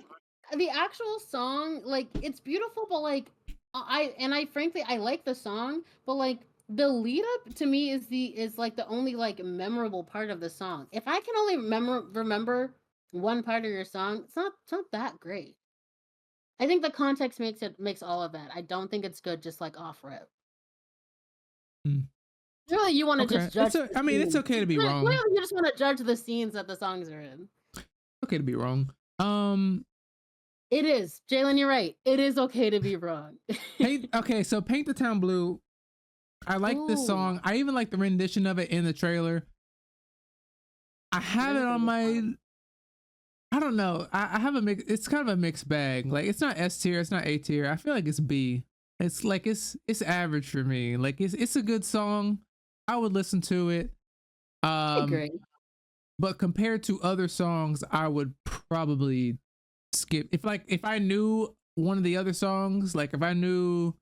the actual song, like it's beautiful, but like I frankly I like the song, but like the lead up to me is like the only like memorable part of the song. If I can only remember one part of your song, it's not that great. I think the context makes all of that. I don't think it's good just like off rip. Really, you want to just judge? It's okay to be wrong. Clearly, you just want to judge the scenes that the songs are in. Okay to be wrong. It is, Jalen. You're right. It is okay to be wrong. So Paint the Town Blue. I like this song. I even like the rendition of it in the trailer. I have it on my. I don't know. I have a mix. It's kind of a mixed bag. Like it's not S tier. It's not A tier. I feel like it's B. It's like it's average for me. Like it's a good song. I would listen to it. I agree. But compared to other songs, I would probably skip. If I knew one of the other songs, like if I knew,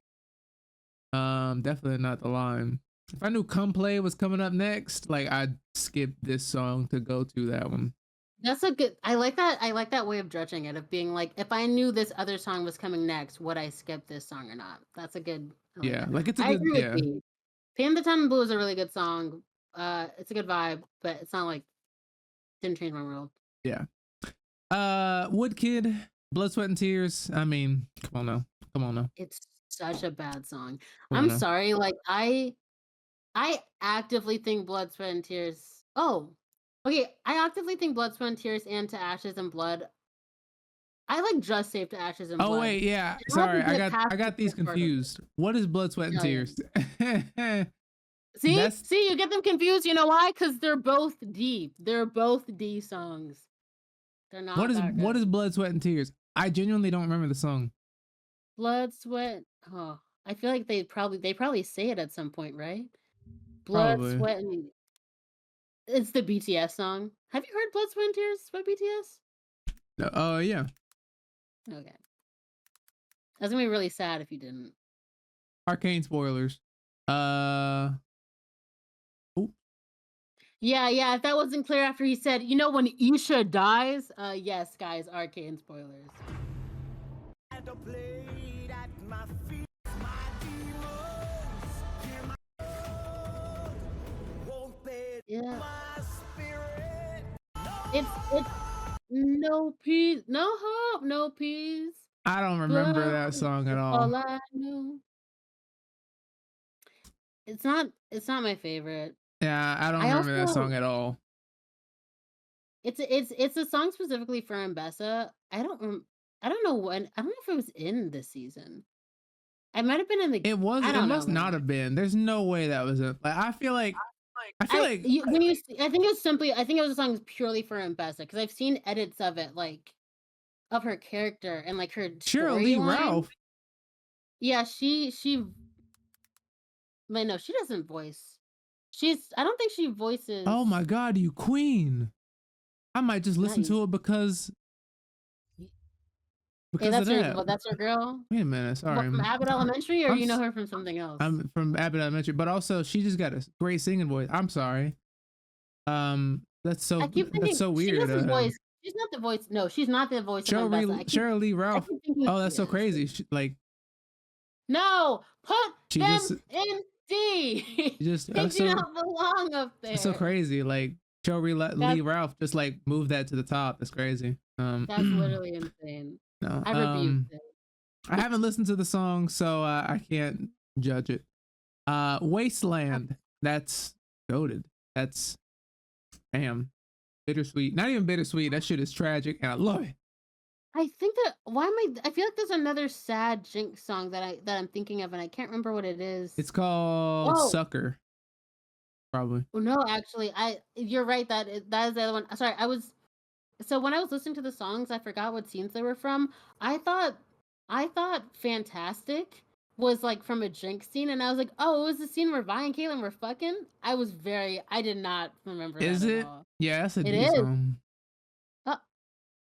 definitely not The Line. If I knew Come Play was coming up next, like I'd skip this song to go to that one. That's a good. I like that way of judging it, of being like, if I knew this other song was coming next, would I skip this song or not? That's a good. Like it's a I good. agree Yeah. with you. Paint the Town Blue is a really good song. It's a good vibe, but it's not like didn't change my world. Yeah. Wood Kid, Blood, Sweat, and Tears. I mean, come on now. It's such a bad song. I'm sorry. Like I actively think Blood, Sweat, and Tears. Oh, okay. I actively think Blood, Sweat, and Tears and To Ashes and Blood. I like Just Saved to Ashes and Oh Blood. wait, yeah. You don't have Sorry, to get past I got the these first part of it. confused. What is Blood, Sweat, and Oh, yeah. Tears? See, That's see, you get them confused. You know why? Because they're both deep. They're both D songs. They're not that what good. is Blood, Sweat, and Tears? I genuinely don't remember the song. Blood, Sweat. Oh, I feel like they probably say it at some point, right? Blood, Probably. Sweat, and it's the BTS song. Have you heard Blood, Sweat, and Tears by BTS? No, oh yeah. Okay. That's gonna be really sad if you didn't. Arcane spoilers. Oh, Yeah, yeah. If that wasn't clear after he said, you know, when Isha dies, yes, guys, Arcane spoilers. Yeah. It's no peace, no hope, no peace. I don't remember that Blood song at is all. all I knew. It's not my favorite. Yeah, I don't I remember that also song at all. it's a song specifically for Mbessa. I don't know when. I don't know if it was in this season. It might have been in the. It was. I It don't know, must not man. have been. There's no way that was it. Like I feel like. I feel like when you I think it was a song purely for Mbessa because I've seen edits of it, like of her character and like her Cheryl Lee storyline. Ralph. Yeah, she. Wait, no, she doesn't voice. I don't think she voices. Oh my God, you queen! I might just listen Nice. to it because Hey, that's of your that. that's your girl. Wait a minute, sorry. From Abbott Elementary, or I'm you know her from something else? I'm from Abbott Elementary, but also she just got a great singing voice. I'm sorry. That's so I keep thinking that's so weird. She doesn't voice. She's not the voice. No, she's not the voice of Mbessa. Cheryl Lee Ralph. Oh, that's so crazy. No, put she them just, in D. They do not belong up there. That's so crazy. Like Cheryl Lee Ralph just like moved that to the top. That's crazy. That's literally insane. No, I rebuked it. I haven't listened to the song, so I can't judge it. Wasteland. That's goated. That's damn bittersweet. Not even bittersweet. That shit is tragic, and I love it. I think that I feel like there's another sad Jinx song that I'm thinking of, and I can't remember what it is. It's called Sucker. Probably. Oh no, actually, you're right. That is the other one. Sorry, so when I was listening to the songs, I forgot what scenes they were from. I thought Fantastic was like from a Jinx scene, and I was like, oh, it was the scene where Vi and Caitlyn were fucking. I did not remember. Is it? All. Yeah, that's a D song.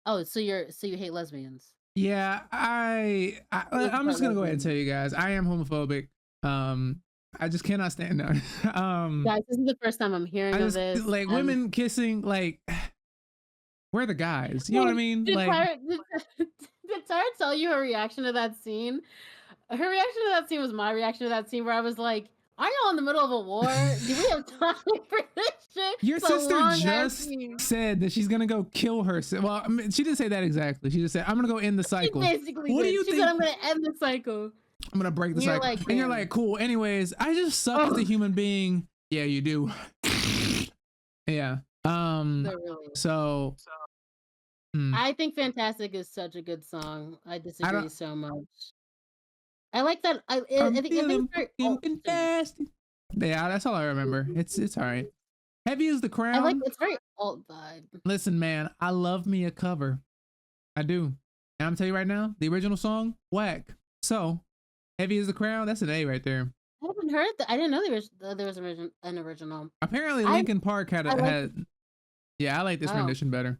Oh, so you hate lesbians? Yeah, I'm just gonna go ahead and tell you guys, I am homophobic. I just cannot stand them. Guys, this is the first time I'm hearing of this. Like women kissing, like we're the guys. You know what I mean? Did Like, did Tara tell you her reaction to that scene? Her reaction to that scene was my reaction to that scene, where I was like, "Are y'all in the middle of a war? Do we have time for this shit?" Your sister just said that she's gonna go kill herself. Well, I mean, she didn't say that exactly. She just said, "I'm gonna go end the cycle." She basically what did. do you she think? Said, "I'm gonna end the cycle. I'm gonna break the cycle." Like, and you're like, "Cool." Anyways, I just suck as a human being. Yeah, you do. Yeah. So. I think Fantastic is such a good song. I disagree so much. I like that. I think it's fantastic. Yeah, that's all I remember. It's all right. Heavy as the Crown. I like it's very alt vibe. Listen, man, I love me a cover. I do. And I'm gonna tell you right now, the original song, whack. So, Heavy as the Crown, that's an A right there. I haven't heard that. I didn't know there was an original. Apparently, Linkin Park had. Yeah, I like this rendition better.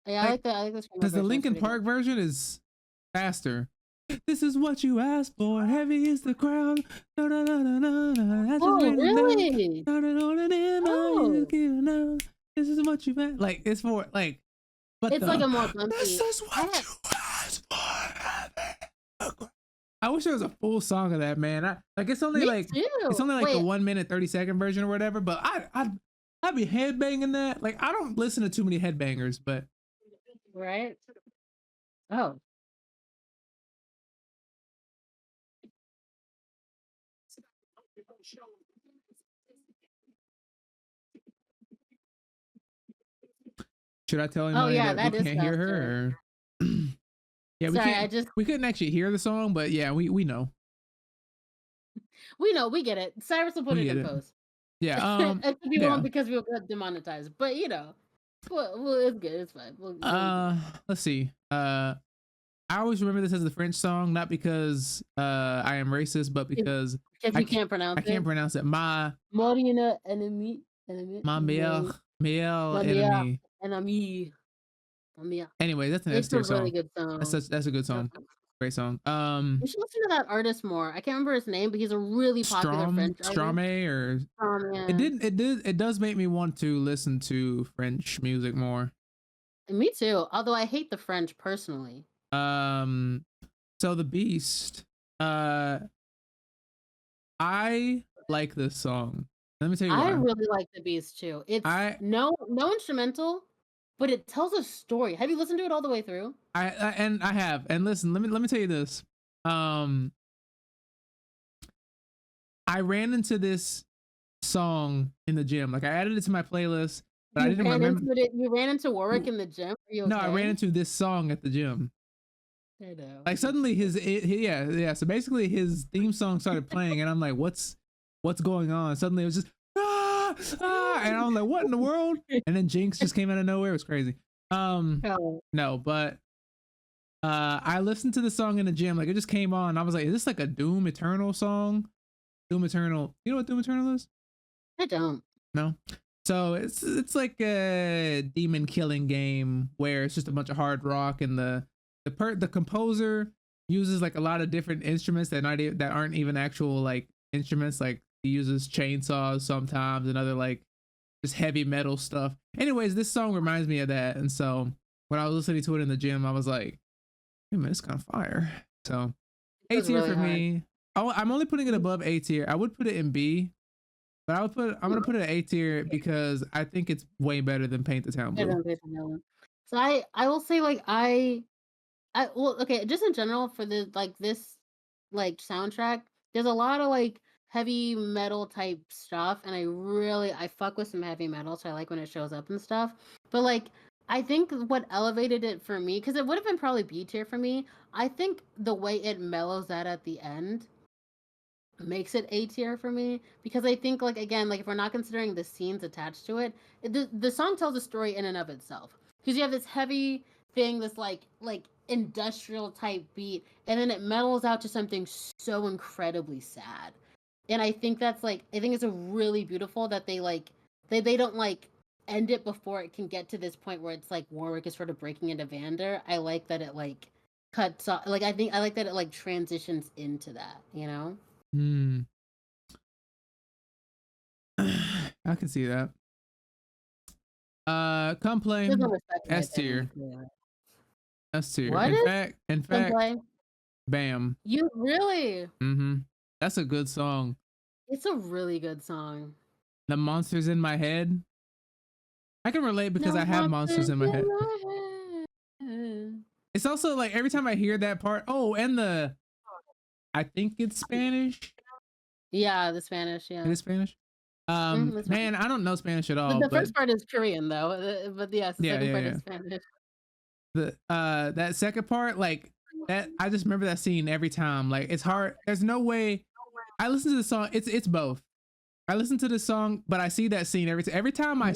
Yeah, I like this because the Linkin Park version is faster. This is what you asked for. Heavy is the crown. No, no, no, no, no, no. Oh, really? Oh. This is what you asked. Like, it's for, like, but it's like a more bumpy. This is what you asked for. I wish there was a full song of that, man. It's only it's only like the 1 minute 30-second version or whatever. But I'd be headbanging that. Like, I don't listen to too many headbangers, but right. Oh. Should I tell him that we can't hear her? Or? Yeah, Sorry, I just we couldn't actually hear the song, but yeah, we know. we know, we get it. Cyrus will put We it get in it. post. Yeah. Except we Yeah. won't because we'll get demonetized. But well, it's good. It's fine. Let's see. I always remember this as the French song, not because I am racist, but because you can't pronounce I can't pronounce it. Morina enemy. My meilleur My enemy. enemy. Anyway, that's an S It's a tier really song. good song. That's a good song. Great song. You should listen to that artist more. I can't remember his name, but he's a really popular French artist. Strame or yeah. it does make me want to listen to French music more. Me too. Although I hate the French personally. So the Beast. I like this song. Let me tell you why. I really like the Beast too. It's no instrumental, but it tells a story. Have you listened to it all the way through? I have. And listen, let me tell you this. I ran into this song in the gym. Like I added it to my playlist, but I didn't remember. You ran into Warwick in the gym? Are you okay? No, I ran into this song at the gym. I know. Like suddenly yeah. So basically his theme song started playing, and I'm like, what's going on? Suddenly it was just and I'm like, what in the world? And then Jinx just came out of nowhere. It was crazy. No, but I listened to the song in the gym. Like it just came on. I was like, is this like a Doom Eternal song? Doom Eternal. You know what Doom Eternal is? I don't. No. So it's like a demon killing game where it's just a bunch of hard rock, and the composer uses like a lot of different instruments that aren't even actual like instruments. Like he uses chainsaws sometimes and other like just heavy metal stuff. Anyways, this song reminds me of that, and so when I was listening to it in the gym, I was like, hey man, it's kind of fire. So A tier really for me. I'm only putting it above A tier. I would put it in B, but I'm gonna put it at A tier because I think it's way better than Paint the Town Blue. So I will say like well, okay, just in general for the this soundtrack, there's a lot of like heavy metal type stuff, and I fuck with some heavy metal, so I like when it shows up and stuff. But like I think what elevated it for me, because it would have been probably B tier for me, I think the way it mellows out at the end makes it A tier for me, because I think like again, like if we're not considering the scenes attached to it, the song tells a story in and of itself, because you have this heavy thing, this like industrial type beat, and then it mellows out to something so incredibly sad. And I think that's like, I think it's a really beautiful that they like they don't like end it before it can get to this point where it's like Warwick is sort of breaking into Vander. I like that it like cuts off, like I like that it like transitions into that, you know? I can see that. Complain S tier. S tier. In fact, Bam. You really? That's a good song. It's a really good song. The monsters in my head. I can relate because I have monsters in my head. It's also like every time I hear that part. Oh, and I think it's Spanish. Yeah, the Spanish. Yeah, it is Spanish. Man, I don't know Spanish at all. The first part is Korean though, but yes, the second part is Spanish. That second part, like that, I just remember that scene every time. Like it's hard. There's no way. I listen to the song. It's both. I listen to the song, but I see that scene every time I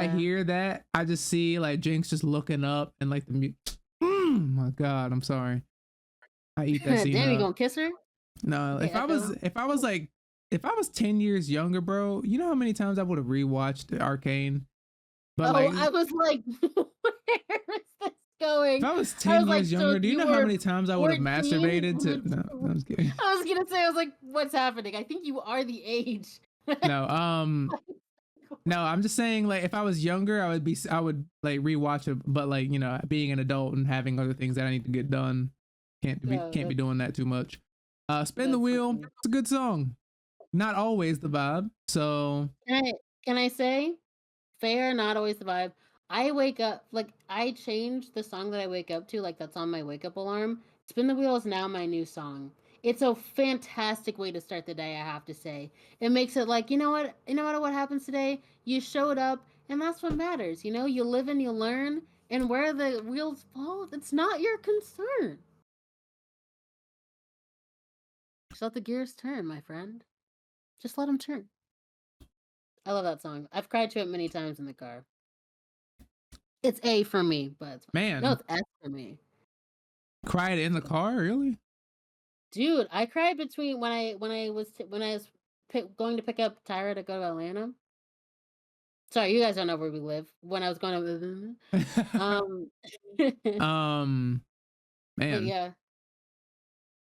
hear that, I just see like Jinx just looking up and like the my God, I'm sorry. I eat that scene. Damn, you gonna kiss her? No, if I was 10 years younger, bro, you know how many times I would have rewatched Arcane? But I was like, where is this going? If I was 10 years younger, do you know how many times I would have masturbated to? No, I was kidding. I was gonna say, I was like, what's happening? I think you are the age. No, no, I'm just saying, like, if I was younger, I would like rewatch it, but like, you know, being an adult and having other things that I need to get done, can't be doing that too much. Spin the Wheel, it's a good song. Not always the vibe. So can I say, fair, not always the vibe. I wake up, like, I change the song that I wake up to, like, that's on my wake up alarm. Spin the Wheel is now my new song. It's a fantastic way to start the day, I have to say. It makes it like, you know what happens today? You showed up, and that's what matters, you know? You live and you learn, and where the wheels fall, it's not your concern. Just let the gears turn, my friend. Just let them turn. I love that song. I've cried to it many times in the car. It's A for me, but it's Man, no, it's S for me. cried in the car, really? Dude, I cried between when I was going to pick up Tyra to go to Atlanta. Sorry, you guys don't know where we live. When I was going to, but Man, yeah,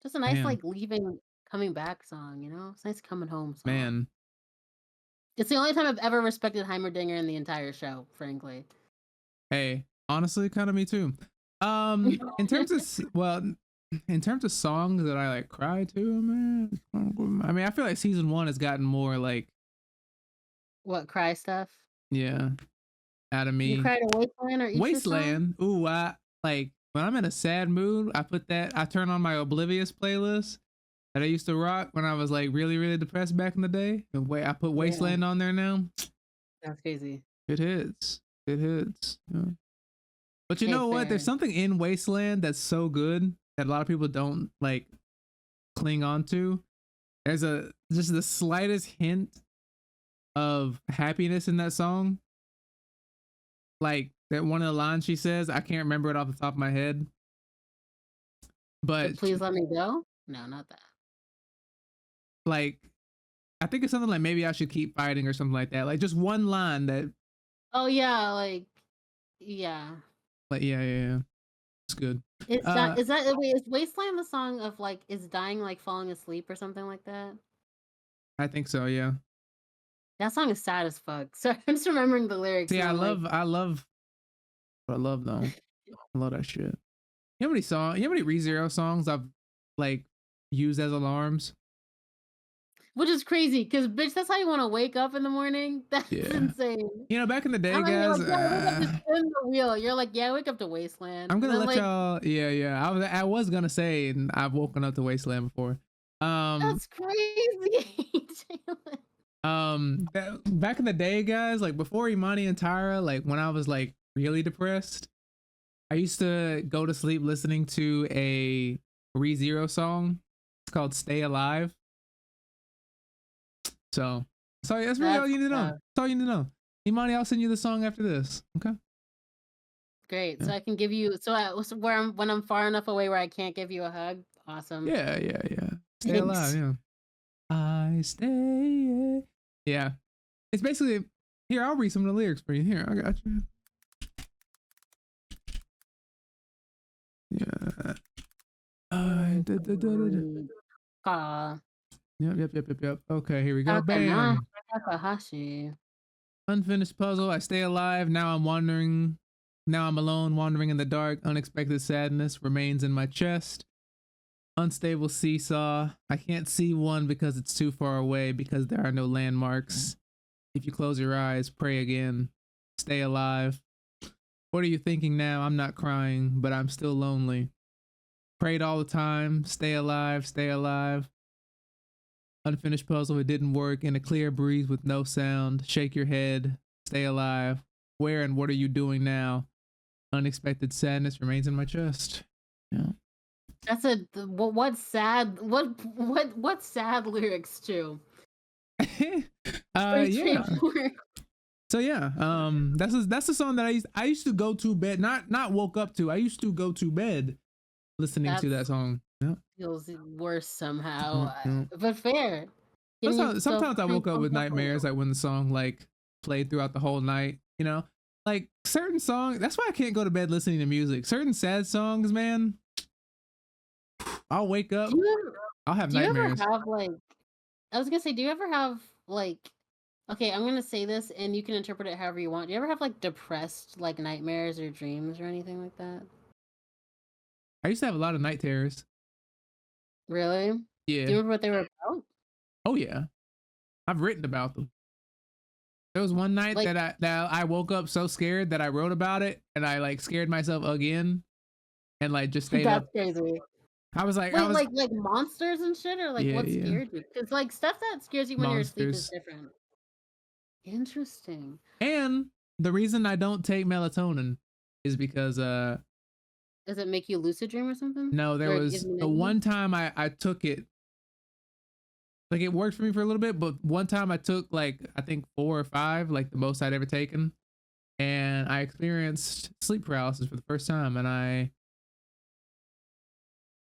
just a nice man, like leaving, coming back song. You know, it's nice coming home song. man. It's the only time I've ever respected Heimerdinger in the entire show, frankly. Hey, honestly, kind of me too. In terms of in terms of songs that I like cry to, man. I mean, I feel like season 1 has gotten more like, What cry stuff? yeah, out of me. You cried at Wasteland or Isha song? Wasteland. Ooh, I like when I'm in a sad mood, I turn on my Oblivious playlist that I used to rock when I was like really, really depressed back in the day. And I put Wasteland on there now. That's crazy. It hits. It hits. Yeah. But you Hey, know what? fair. There's something in Wasteland that's so good that a lot of people don't like cling on to. There's just the slightest hint of happiness in that song. Like that one of the lines she says, I can't remember it off the top of my head. But Please let me go? No, not that. like, I think it's something like maybe I should keep fighting or something like that. Like just one line that. Oh yeah, like yeah. Like yeah. It's good. Is Wasteland the song of like is dying like falling asleep or something like that? I think so. Yeah. That song is sad as fuck. So I'm just remembering the lyrics. See, I love though. I love that shit. You know how many ReZero songs I've like used as alarms? Which is crazy, because bitch, that's how you want to wake up in the morning. That's insane. You know, back in the day, I'm like, guys. wake up to spin the wheel. You're like, yeah, wake up to Wasteland. I'm gonna let like, y'all. Yeah. I was gonna say, and I've woken up to Wasteland before. That's crazy. Back in the day, guys, like before Imani and Tyra, like when I was like really depressed, I used to go to sleep listening to a ReZero song. It's called "Stay Alive." So that's really all you need to know. That's all you need to know. Imani, I'll send you the song after this. Okay. Great. Yeah. So I can give you. When I'm far enough away where I can't give you a hug. Awesome. Yeah. Stay alive. Yeah. I stay. Yeah. It's basically here. I'll read some of the lyrics for you. Here, I got you. Yeah. Yep. Okay, here we go. Bam. Unfinished puzzle. I stay alive. Now I'm wandering. Now I'm alone, wandering in the dark. Unexpected sadness remains in my chest. Unstable seesaw. I can't see one because it's too far away, because there are no landmarks. If you close your eyes, pray again. Stay alive. What are you thinking now? I'm not crying, but I'm still lonely. Prayed all the time. Stay alive. Stay alive. Unfinished puzzle. It didn't work. In a clear breeze with no sound. Shake your head. Stay alive. Where and what are you doing now? Unexpected sadness remains in my chest. Yeah. That's what sad lyrics too. Yeah. So yeah, that's the song that I used to go to bed, not woke up to. I used to go to bed listening to that song. Yeah. Feels worse somehow, but fair. Sometimes I woke up with nightmares, like when the song like played throughout the whole night. You know, like certain songs. That's why I can't go to bed listening to music. Certain sad songs, man. I'll wake up. I'll have nightmares. Do you ever have like? I was gonna say, do you ever have like? Okay, I'm gonna say this, and you can interpret it however you want. Do you ever have like depressed like nightmares or dreams or anything like that? I used to have a lot of night terrors. Really? Yeah. Do you remember what they were about? Oh yeah, I've written about them. There was one night that I woke up so scared that I wrote about it, and I like scared myself again, and like just stayed up. That's crazy. I was like, like monsters and shit, or like what scared you? Because like stuff that scares you when you're asleep is different. Interesting. And the reason I don't take melatonin is because Does it make you lucid dream or something? no, there Or was is it the negative? one time I took it, like it worked for me for a little bit, but one time I took like I think 4 or 5, like the most I'd ever taken, and I experienced sleep paralysis for the first time, and I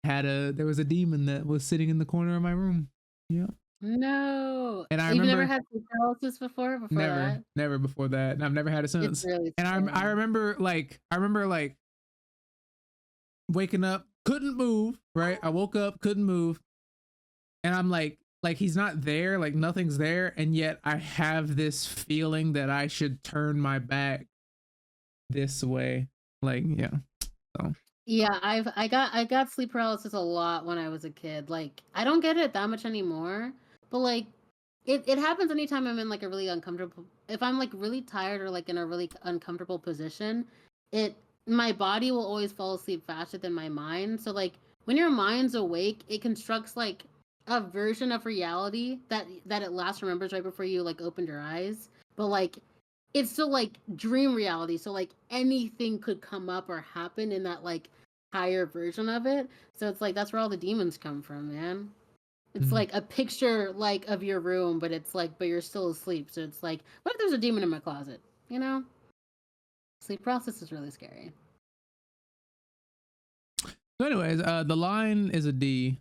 had there was a demon that was sitting in the corner of my room. Yeah. No. And I You've never remember had sleep paralysis before that? never before that, and I've never had it It's since. really And I scary. remember like waking up, couldn't move, right? I woke up, couldn't move, and I'm like he's not there, like nothing's there, and yet I have this feeling that I should turn my back this way. Like, yeah. So Yeah, I got sleep paralysis a lot when I was a kid. Like, I don't get it that much anymore, but like it happens anytime I'm in like a really uncomfortable, if I'm like really tired or like in a really uncomfortable position, it my body will always fall asleep faster than my mind. So like when your mind's awake, it constructs like a version of reality that it last remembers right before you like opened your eyes. But like it's still like dream reality. So like anything could come up or happen in that like higher version of it. So it's like that's where all the demons come from, man. It's like a picture like of your room, but it's like but you're still asleep. So it's like, what if there's a demon in my closet? You know? Sleep paralysis is really scary. so anyways, the line is a D.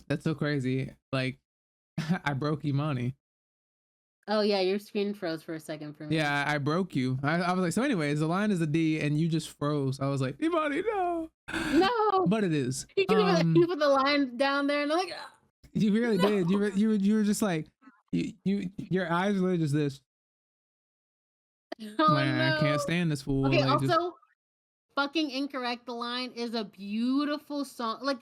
That's so crazy. Like I broke Imani. Oh yeah, your screen froze for a second for me. Yeah, I broke you. I was like, so anyways, the line is a D and you just froze. I was like, Imani, no. No. But it is. You put the line down there and I'm like, "Ah." You really No. did. You were just like your eyes were just this. Oh, Like, no. I can't stand this fool. Okay, Like, also, just, fucking incorrect. The line is a beautiful song. Like,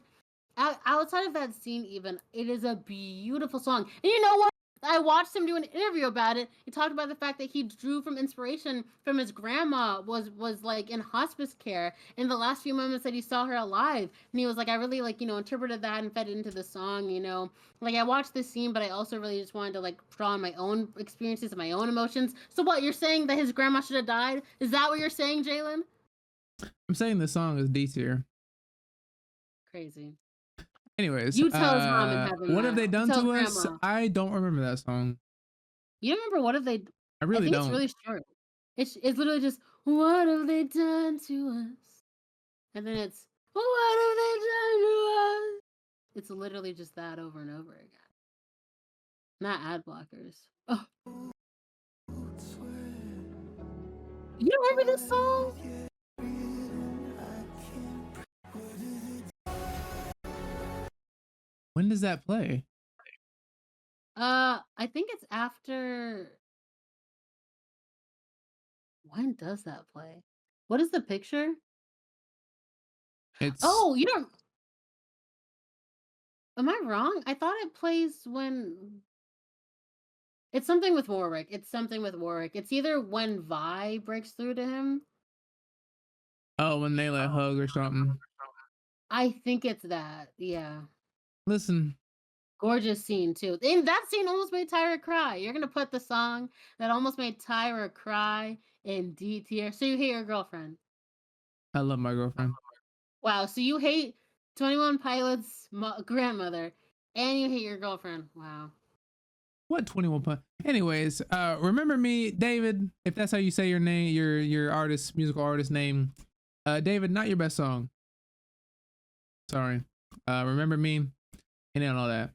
outside of that scene, even, it is a beautiful song. And you know what? I watched him do an interview about it. He talked about the fact that he drew from inspiration from his grandma was like in hospice care in the last few moments that he saw her alive. And he was like, I really like, interpreted that and fed it into the song. Like I watched this scene, but I also really just wanted to like draw on my own experiences and my own emotions. So what, you're saying that his grandma should have died? Is that what you're saying, Jalen? I'm saying this song is D tier. Crazy. Anyways, You tell his mom in heaven what have that. they You done tell to his us? grandma. I don't remember that song. You don't remember what have they? I I really think don't. it's really short. It's literally just what have they done to us, and then it's what have they done to us. It's literally just that over and over again. Not ad blockers. Oh, you don't remember this song? When does that play? I think it's after. When does that play? What is the picture? It's Oh, you don't. Am I wrong? I thought it plays when. It's something with Warwick. It's something with Warwick. It's either when Vi breaks through to him. oh, when they let hug or something. I think it's that. Yeah. Listen, Gorgeous scene too. And that scene almost made Tyra cry. You're gonna put the song that almost made Tyra cry in D tier. So you hate your girlfriend. I love my girlfriend. Wow. So you hate 21 Pilots' grandmother, and you hate your girlfriend. Wow. What 21 point? Anyways, remember me, David. If that's how you say your name, your artist, musical artist name, David. Not your best song. Sorry. Remember me, and all that.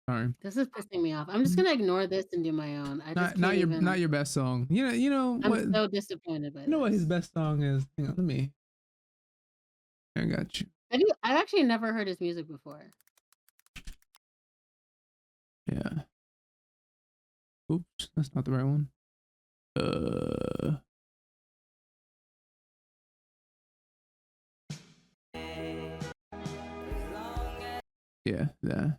Sorry. This is pissing me off. I'm just gonna ignore this and do my own. I just Not can't your even. not your best song. You know I'm what? so disappointed by You know what this. his best song is? Hang on, let me. I got you. I've actually never heard his music before. Yeah. Oops, that's not the right one. Yeah, yeah.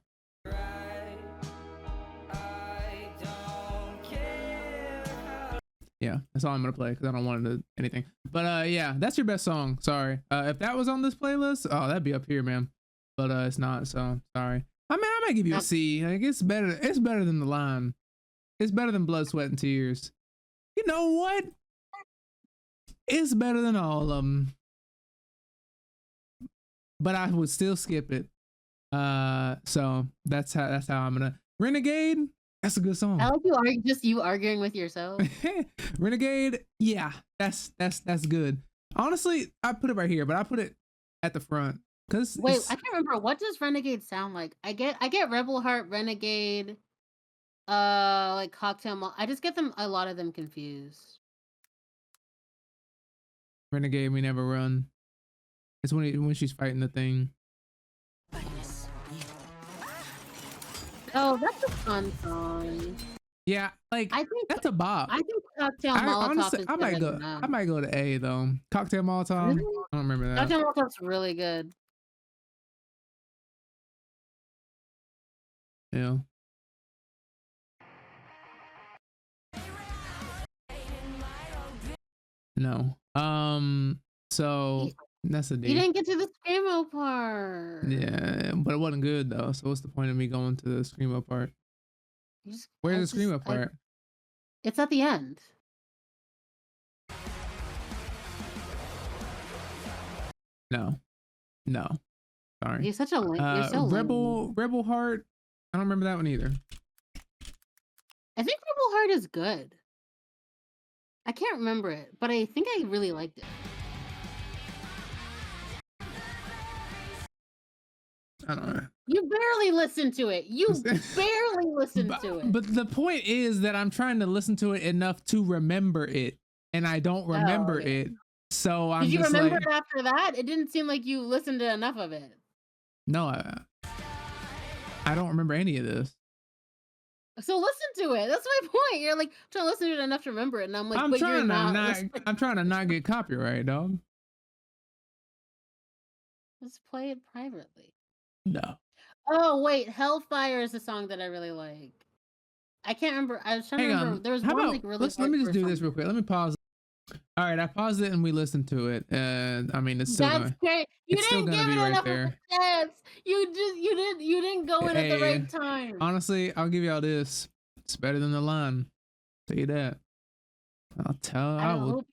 Yeah, that's all I'm gonna play because I don't want to anything. But yeah, that's your best song. Sorry. If that was on this playlist, oh, that'd be up here, man. But it's not, so sorry. I mean, I might give you a C. Like it's better. It's better than the line. It's better than Blood, Sweat, and Tears. You know what? It's better than all of them, but I would still skip it. So that's how I'm gonna Renegade. That's a good song. I like you arguing with yourself. Renegade, yeah, that's good. Honestly, I put it right here, but I put it at the front because Wait, I can't remember. What does Renegade sound like? I get Rebel Heart, Renegade, like Cocktail. I just get them a lot of them confused. Renegade, We Never Run. It's when she's fighting the thing. Oh, that's a fun song. Yeah, like I think that's a bop. I think Cocktail Molotov Honestly, is I might better go. than that. I might go to A though. Cocktail Molotov. Really? I don't remember that. Cocktail Molotov's really good. Yeah. No. So that's a D. You didn't get to the screamo part. Yeah, but it wasn't good though. So what's the point of me going to the screamo part? Where's the screamo part? It's at the end. No. Sorry. You're such a you're so Rebel Heart. I don't remember that one either. I think Rebel Heart is good. I can't remember it, but I think I really liked it. I don't know. You barely listened to it. You barely listened to it. But the point is that I'm trying to listen to it enough to remember it, and I don't remember it. So I'm Did you just remember like, it after that? It didn't seem like you listened to enough of it. No, I don't remember any of this. So listen to it. That's my point. You're like trying to listen to it enough to remember it, and I'm like, I'm but trying you're to not. I'm trying to not get copyright, dog. Let's play it privately. No. Oh wait, Hellfire is a song that I really like. I can't remember. I was trying to remember. There was one like really. Let me just do this real quick. Let me pause. All right, I paused it and we listened to it, and I mean it's still gonna, great. You it's still didn't gonna give be it right enough there. of a chance. You didn't go in at the right time. Honestly, I'll give y'all this. It's better than the line. Tell you that. I will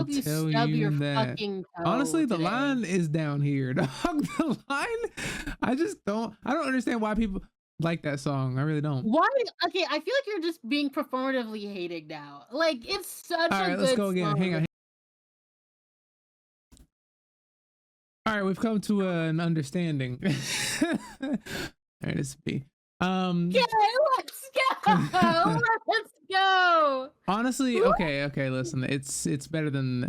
tell you that. Honestly, the line is down here, dog. The line, I don't understand why people like that song. I really don't. Why? Okay, I feel like you're just being performatively hating now. Like it's such All a right, good let's go again. song. Hang on. All right, we've come to an understanding. All right, this is B. Yeah, let's go. Let's go. Honestly, okay. Listen, it's better than.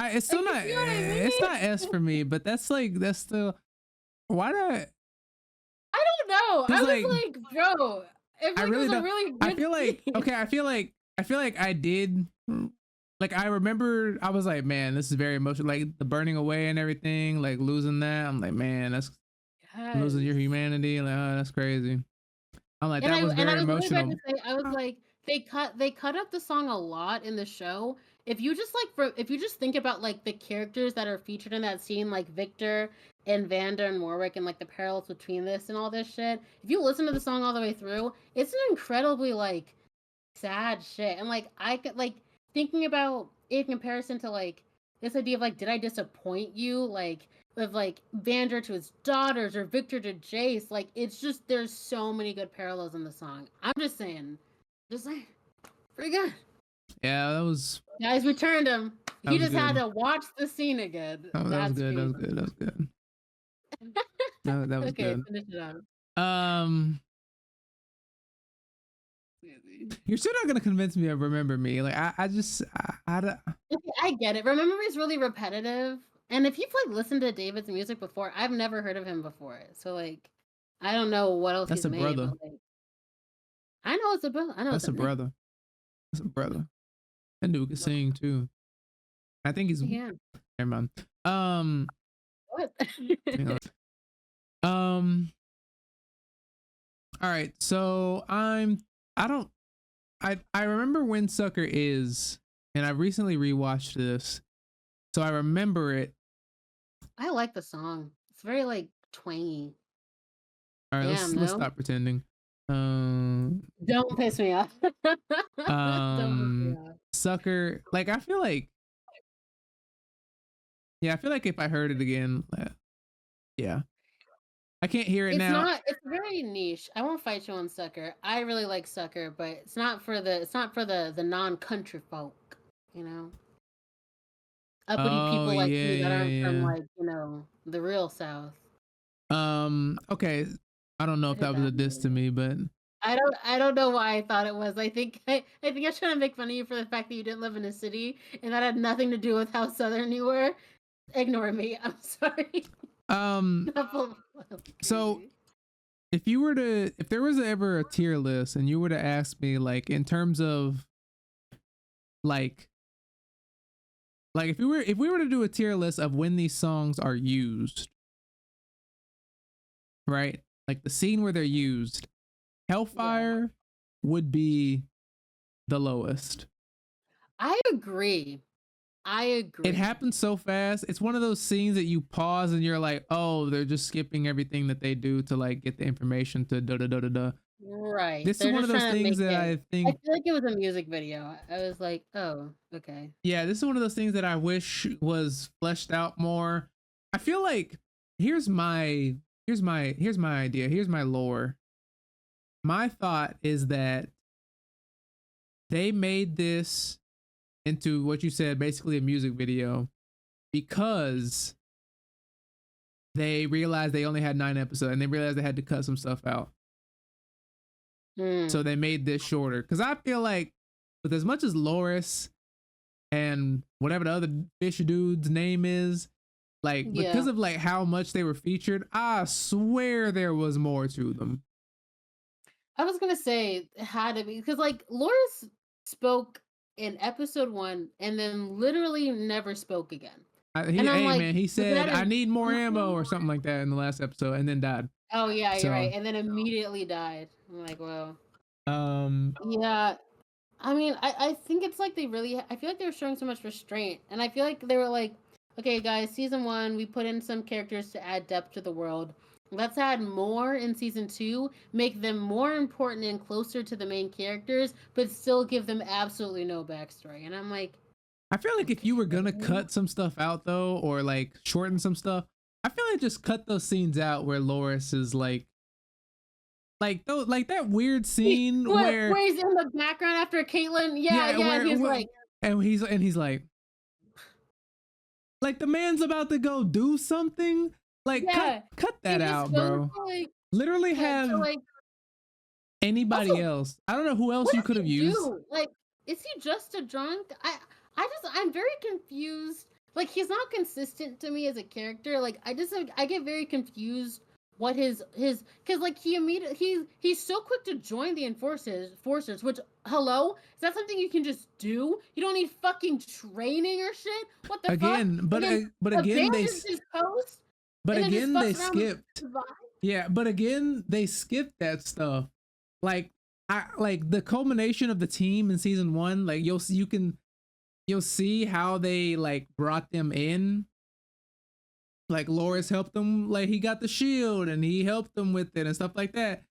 It's still not. It's not S for me, but that's still. Why not? I don't know. I was like, bro. I really don't. Really good I feel like okay. I feel like I did. Like I remember, I was like, man, this is very emotional. Like the burning away and everything, like losing that. I'm like, man, that's losing your humanity. Like, oh, that's crazy. I'm like, that was very emotional. Really I was like, they cut up the song a lot in the show. If you just if you just think about like the characters that are featured in that scene, like Victor and Vanda and Warwick, and like the parallels between this and all this shit. If you listen to the song all the way through, it's an incredibly like sad shit. And like I could like thinking about in comparison to like this idea of like, did I disappoint you? Like with like Vander to his daughters or Victor to Jace, like it's just there's so many good parallels in the song. I'm just saying, pretty good. Yeah, that was. Guys, we turned him. He just good. had to watch the scene again. That was good. That was good. That was good. That was okay, good. finish it up. You're still not gonna convince me of Remember Me. Like I get it. Remember Me is really repetitive, and if you've like listened to David's music before, I've never heard of him before. So like, I don't know what else That's he's a made. brother. But, like, I know it's a brother. I know that's it's a brother. That's a brother. That dude can sing too. I think he's. Yeah. Never mind. What? All right. So I remember when Sucker Is, and I recently rewatched this, so I remember it. I like the song. It's very like twangy. All right, let's stop pretending. Um, Don't piss me off. Don't piss me off. Sucker. Like I feel like, yeah, I feel like if I heard it again, yeah, I can't hear it It's now. not. It's very niche. I won't fight you on Sucker. I really like Sucker, but it's not for the. It's not for the non-country folk. You know, uppity Oh people like yeah, me that yeah, aren't from yeah. like the real South. Okay. I don't know if What did that was a that diss to mean? me, but I don't know why I thought it was. I think I was trying to make fun of you for the fact that you didn't live in a city and that had nothing to do with how southern you were. Ignore me. I'm sorry. um, so Crazy. if there was ever a tier list and you were to ask me like in terms of like if we were to do a tier list of when these songs are used, right? Like the scene where they're used, Hellfire would be the lowest. I agree. I agree. It happens so fast. It's one of those scenes that you pause and you're like, oh, they're just skipping everything that they do to like get the information to da da da da da. Right. This They're is one of just those trying to things make that it. I I think, feel like it was a music video. I was like, oh, okay. yeah, this is one of those things that I wish was fleshed out more. I feel like here's my idea. Here's my lore. My thought is that they made this into what you said, basically a music video, because they realized they only had 9 episodes and they realized they had to cut some stuff out. So they made this shorter. Because I feel like with as much as Loris and whatever the other fish dude's name is, like because of like how much they were featured, I swear there was more to them. I was gonna say it had to be because like Loris spoke in episode 1 and then literally never spoke again. And I'm Hey like, man, he was said that I need more ammo or intentional? something like that in the last episode, and then died. Oh yeah, you're So right. And then immediately died. I'm like, well, um yeah. I mean, I think it's like they really. I feel like they were showing so much restraint, and I feel like they were like, okay, guys, season 1, we put in some characters to add depth to the world. Let's add more in season 2, make them more important and closer to the main characters, but still give them absolutely no backstory. And I'm like, I feel like if you were gonna okay. cut some stuff out though, or like shorten some stuff, I feel like just cut those scenes out where Loris is like though, like that weird scene where Where he's in the background after Caitlyn, yeah, where, he's where like, and he's like the man's about to go do something. Like yeah, cut he that just out, goes bro. to like, Literally to have like. anybody Also, else. I don't know who else what you does could have he used. do? Like, is he just a drunk? I'm very confused. Like, he's not consistent to me as a character. Like, I get very confused what his because like he immediately he's so quick to join the enforcers. Which hello, is that something you can just do? You don't need fucking training or shit. What the fuck? Again, but again abandons his post. but And then just again they fucks around with skipped. the vibe? Yeah, but again they skipped that stuff. Like I like the culmination of the team in season 1. Like you'll see how they like brought them in. Like Loris helped them, like he got the shield and he helped them with it and stuff like that.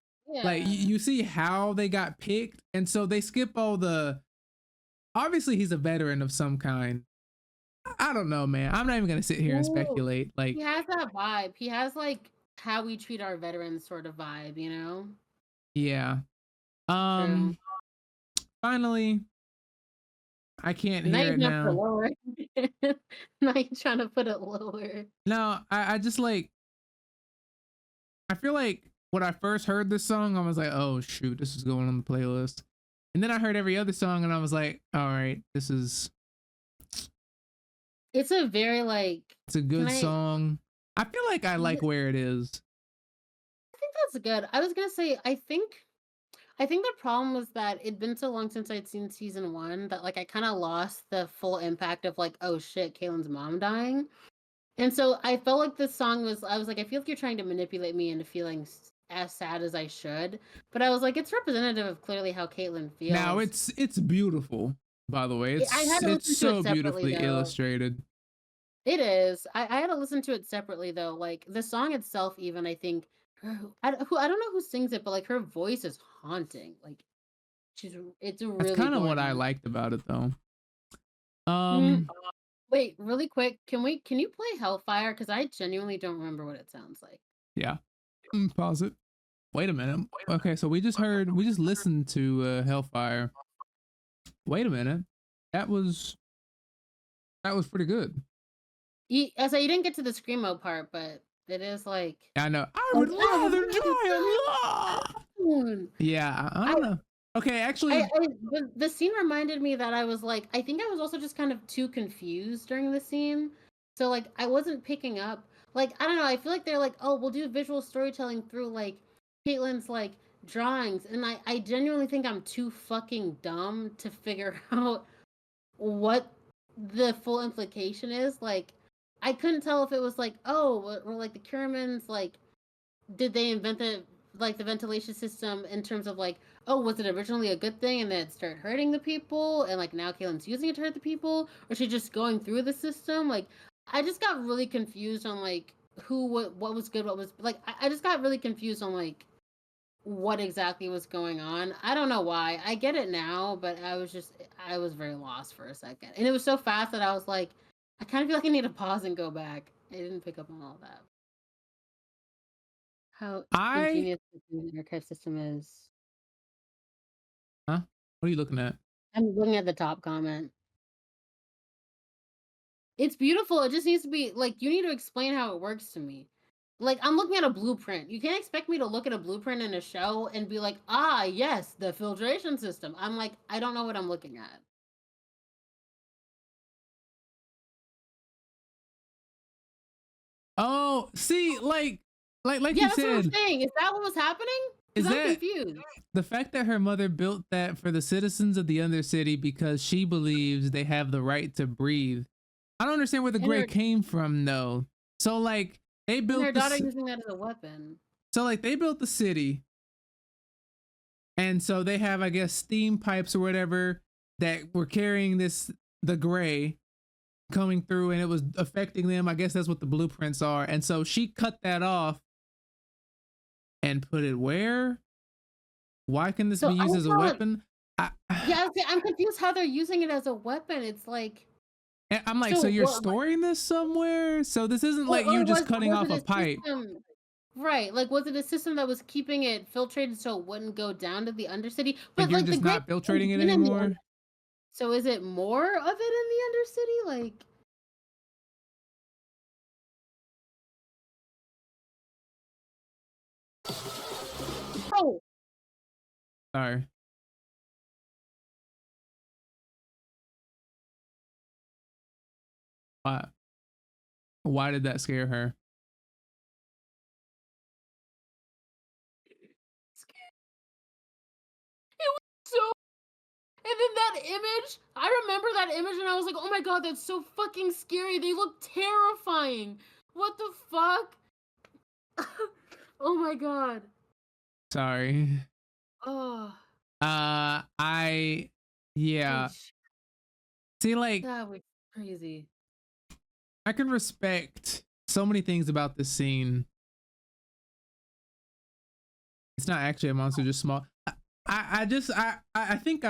Like Yeah. you see how they got picked, and so they skip all the. Obviously, he's a veteran of some kind. I don't know, man. I'm not even gonna sit here and Ooh, speculate. Like, he has that vibe. He has like how we treat our veterans sort of vibe, you know? yeah. True. Finally, I can't Now hear you're it trying to put it now. lower. Now you're trying to put it lower. No, I just like. I feel like when I first heard this song, I was like, oh shoot, this is going on the playlist. And then I heard every other song, and I was like, all right, this is. It's a very like. It's a good song. I feel like I like where it is. I think that's good. I was gonna say, I think the problem was that it'd been so long since I'd seen season 1 that like I kind of lost the full impact of like, oh shit, Kaylin's mom dying. And so I felt like this song was, I was like, I feel like you're trying to manipulate me into feeling as sad as I should. But I was like, it's representative of clearly how Caitlyn feels. Now it's beautiful, by the way. I had to listen It's to so it separately, beautifully though. illustrated. It is. I had to listen to it separately though. Like the song itself, even I think I don't know who sings it, but like her voice is haunting. Like it's That's really kind of what I gorgeous. liked about it, though. Mm, wait, really quick, can you play Hellfire? Because I genuinely don't remember what it sounds like. Yeah. Pause it. Wait a minute. Okay, so we just listened to Hellfire. Wait a minute. That was pretty good. I say you didn't get to the screamo part, but it is like I know. I would rather die alone. Yeah, I don't know. Okay, actually, the scene reminded me that I was like, I think I was also just kind of too confused during the scene. So like I wasn't picking up. Like, I don't know, I feel like they're like, oh, we'll do visual storytelling through like Caitlin's like drawings. And I genuinely think I'm too fucking dumb to figure out what the full implication is. Like, I couldn't tell if it was like, oh, or like the Curimans, like, did they invent the ventilation system in terms of like, oh, was it originally a good thing and then it started hurting the people and like now Caitlin's using it to hurt the people, or she just going through the system? Like, I just got really confused on like what was good, what was like. I just got really confused on like what exactly was going on. I don't know why. I get it now, but I was very lost for a second, and it was so fast that I was like, I kind of feel like I need to pause and go back. I didn't pick up on all that. How I ingenious the archive system is. huh? What are you looking at? I'm looking at the top comment. It's beautiful. It just needs to be like, you need to explain how it works to me. Like, I'm looking at a blueprint. You can't expect me to look at a blueprint in a show and be like, ah, yes, the filtration system. I'm like, I don't know what I'm looking at. Oh, see, like Yeah, you that's what I'm said, saying. Is that what was happening? is Because I'm that confused. the fact that her mother built that for the citizens of the Undercity because she believes they have the right to breathe? I don't understand where the And gray her, came from, though. So like they and her built daughter this. using that as a weapon. So like they built the city, and so they have, I guess, steam pipes or whatever that were carrying the gray coming through, and it was affecting them. I guess that's what the blueprints are. And so she cut that off and put it where? Why can this So be I used as a saw it. weapon? Yeah, I'm confused how they're using it as a weapon. It's like, I'm like, so so you're what? storing this somewhere? So this isn't like Or you just cutting was off it a a pipe. system? Right, like, was it a system that was keeping it filtrated so it wouldn't go down to the Undercity? Like But, you're like, the just Great not One's filtrating it been in the anymore. so is it more of it in the Undercity? Like, oh, Sorry. Why? Why did that scare her? it was so and then that image, I remember that image and I was like, "Oh my god, that's so fucking scary. They look terrifying. What the fuck?" Oh my god. Sorry. Oh, I yeah. holy sh See, like that was crazy. I can respect so many things about this scene. It's not actually a monster, just small. I think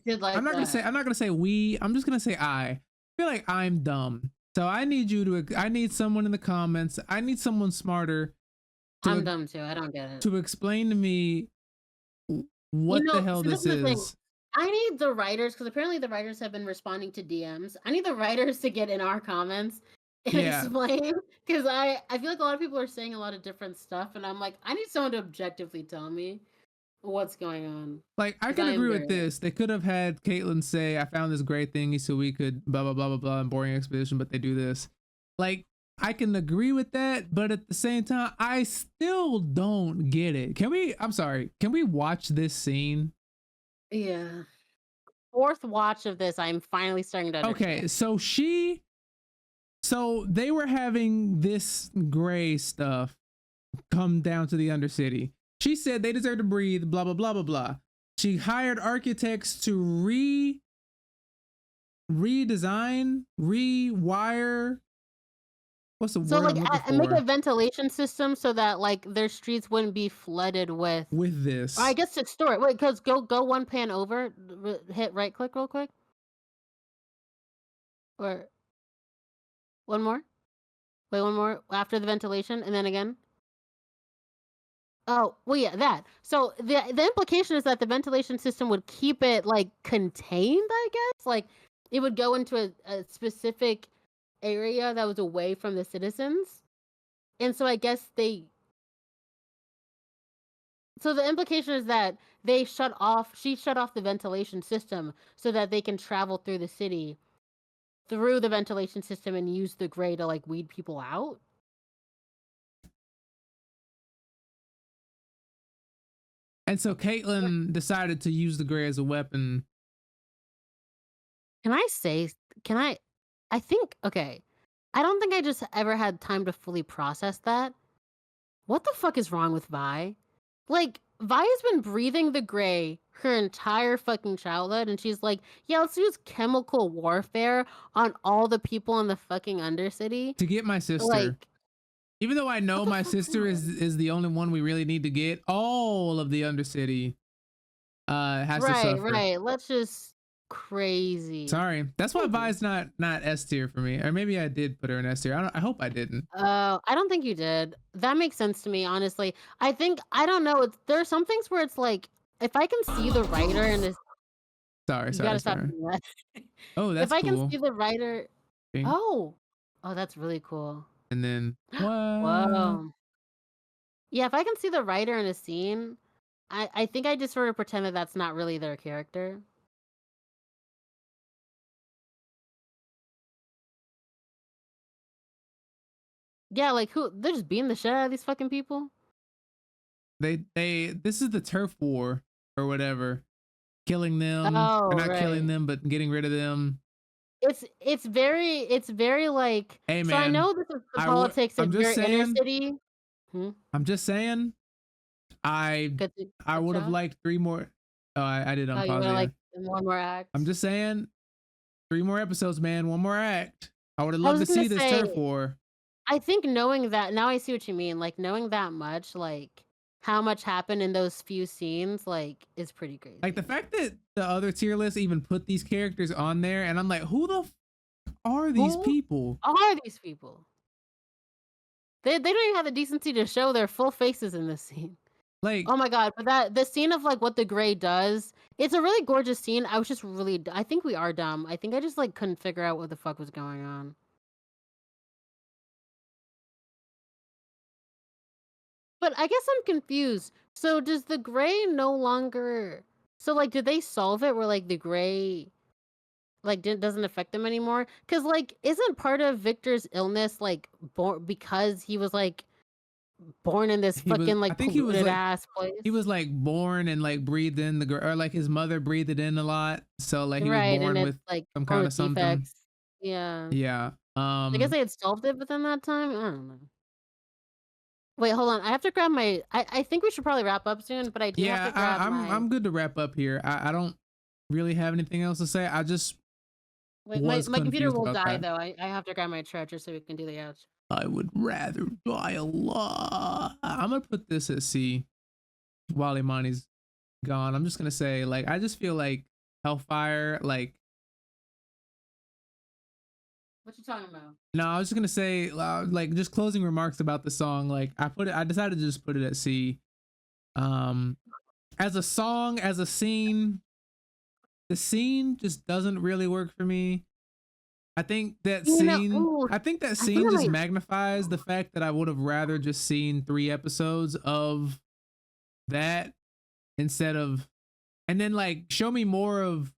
Did like I'm not gonna say that. I'm not gonna say we. I'm just gonna say I feel like I'm dumb. So I need I need someone in the comments. I need someone smarter I'm to dumb too. I don't get it. explain to me You what the know, hell see, this this is the thing. is. I need the writers, because apparently the writers have been responding to DMs. I need the writers to get in our comments and Yeah, explain, because I feel like a lot of people are saying a lot of different stuff, and I'm like, I need someone to objectively tell me what's going on, like I because can I am agree very with lost. this. They could have had Caitlyn say, "I found this great thingy so we could blah blah blah blah blah" and boring expedition, but they do this. Like I can agree with that, but at the same time, I still don't get it. Can we? I'm sorry. Can we watch this scene? Yeah. Fourth watch of this, I'm finally starting to understand. Okay, so they were having this gray stuff come down to the Undercity. She said they deserve to breathe, blah blah blah blah blah. She hired architects to redesign, rewire what's the So word like I'm looking I make a for ventilation system so that like their streets wouldn't be flooded with. with Or I this? guess to store it. Wait, cause go one pan over. Hit right click real quick. Or one more. Wait, one more after the ventilation, and then again. Oh, well, yeah, that. So the implication is that the ventilation system would keep it like contained, I guess. Like it would go into a specific area that was away from the citizens. And so I guess so the implication is that she shut off the ventilation system so that they can travel through the city through the ventilation system and use the gray to like weed people out. And so Caitlyn decided to use the gray as a weapon. Can I say, can I think, okay. I don't think I just ever had time to fully process that. What the fuck is wrong with Vi? Like, Vi has been breathing the gray her entire fucking childhood, and she's like, yeah, let's use chemical warfare on all the people in the fucking Undercity. To get my sister. Like, Even though I know what the my fuck sister is is the only one we really need to get, all of the Undercity has to right, suffer. right. Let's just crazy. Sorry. That's why Crazy. Vi's not S tier for me. Or maybe I did put her in S tier. I hope I didn't. I don't think you did. That makes sense to me, honestly. I think I don't know. There are some things where it's like if I can see the writer in this, Sorry. you gotta stop doing that. Oh, that's if I cool. can see the writer, Okay. oh, that's really cool. And then what? Whoa. Yeah, if I can see the writer in a scene, I think I just sort of pretend that that's not really their character. Yeah, like they're just beating the shit out of these fucking people. This is the turf war or whatever. Killing them. Oh, or not right. killing them, but getting rid of them. It's very like. Hey, so I man, know this is the politics of your inner city. I'm just saying. I would have liked 3 more. Oh, I did unpause. You would like one more act. I'm just saying, 3 more episodes, man. 1 more act. I would have loved to see this turf war. I think knowing that now, I see what you mean. Like knowing that much, like how much happened in those few scenes, like is pretty crazy. Like the fact that the other tier list even put these characters on there, and I'm like, who the are these people? Are these people? They don't even have the decency to show their full faces in this scene. Like, oh my god! But the scene of like what the gray does, it's a really gorgeous scene. I was just really, I think we are dumb. I think I just like couldn't figure out what the fuck was going on. But I guess I'm confused. So does the gray no longer? So like, did they solve it where like the gray, like doesn't affect them anymore? Because like, isn't part of Victor's illness like because he was like born in this fucking like polluted ass place? He was like born and like breathed in or like his mother breathed it in a lot. So like he was born with like some kind of something. Defects. Yeah. Yeah. I guess they had solved it within that time. I don't know. Wait, hold on. I have to grab my. I think we should probably wrap up soon, but I do have to grab I'm good to wrap up here. I don't really have anything else to say. I just wait. My computer will die though. I have to grab my treasure so we can do the ouch. I would rather die a lot. I'm gonna put this at C while Imani's gone. I'm just gonna say, like, I just feel like Hellfire, like. What you talking about? No, I was just gonna say, like, just closing remarks about the song. Like, I decided to just put it at C. As a song, as a scene, the scene just doesn't really work for me. I think that scene just magnifies the fact that I would have rather just seen 3 episodes of that instead of, and then like show me more of,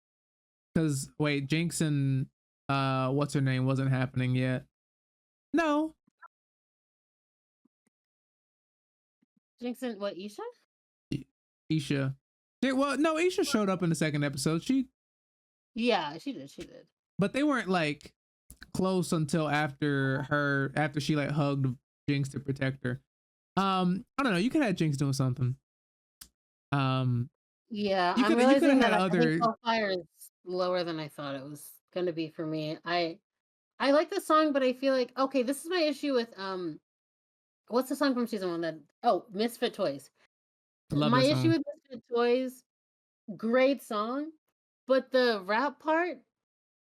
because wait, Jinx and what's her name wasn't happening yet. No. Jinx and what, Isha? Isha. Well, no, Isha showed up in the 2nd episode. Yeah, she did. But they weren't like close until after she like hugged Jinx to protect her. I don't know. You could have Jinx doing something. Yeah, I'm realizing that I think Hellfire is lower than I thought it was going to be for me. I I like the song, but I feel like okay, this is my issue with what's the song from season 1 that Misfit Toys. I love My that issue song. with Misfit Toys, great song, but the rap part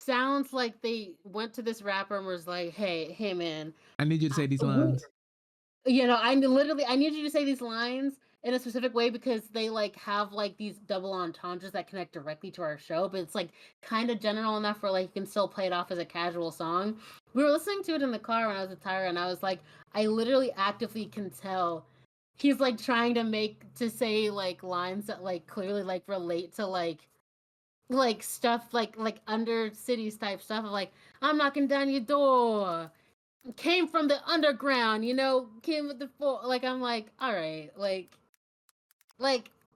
sounds like they went to this rapper and was like, "Hey man, I need you to say these we lines. I need you to say these lines in a specific way because they like have like these double entendres that connect directly to our show, but it's like kind of general enough where like you can still play it off as a casual song. We were listening to it in the car when I was with Tyra, and I was like, I literally actively can tell he's like trying to say like lines that like clearly like relate to like stuff like under cities type stuff of like I'm knocking down your door, came from the underground, came with the full like I'm like, all right, like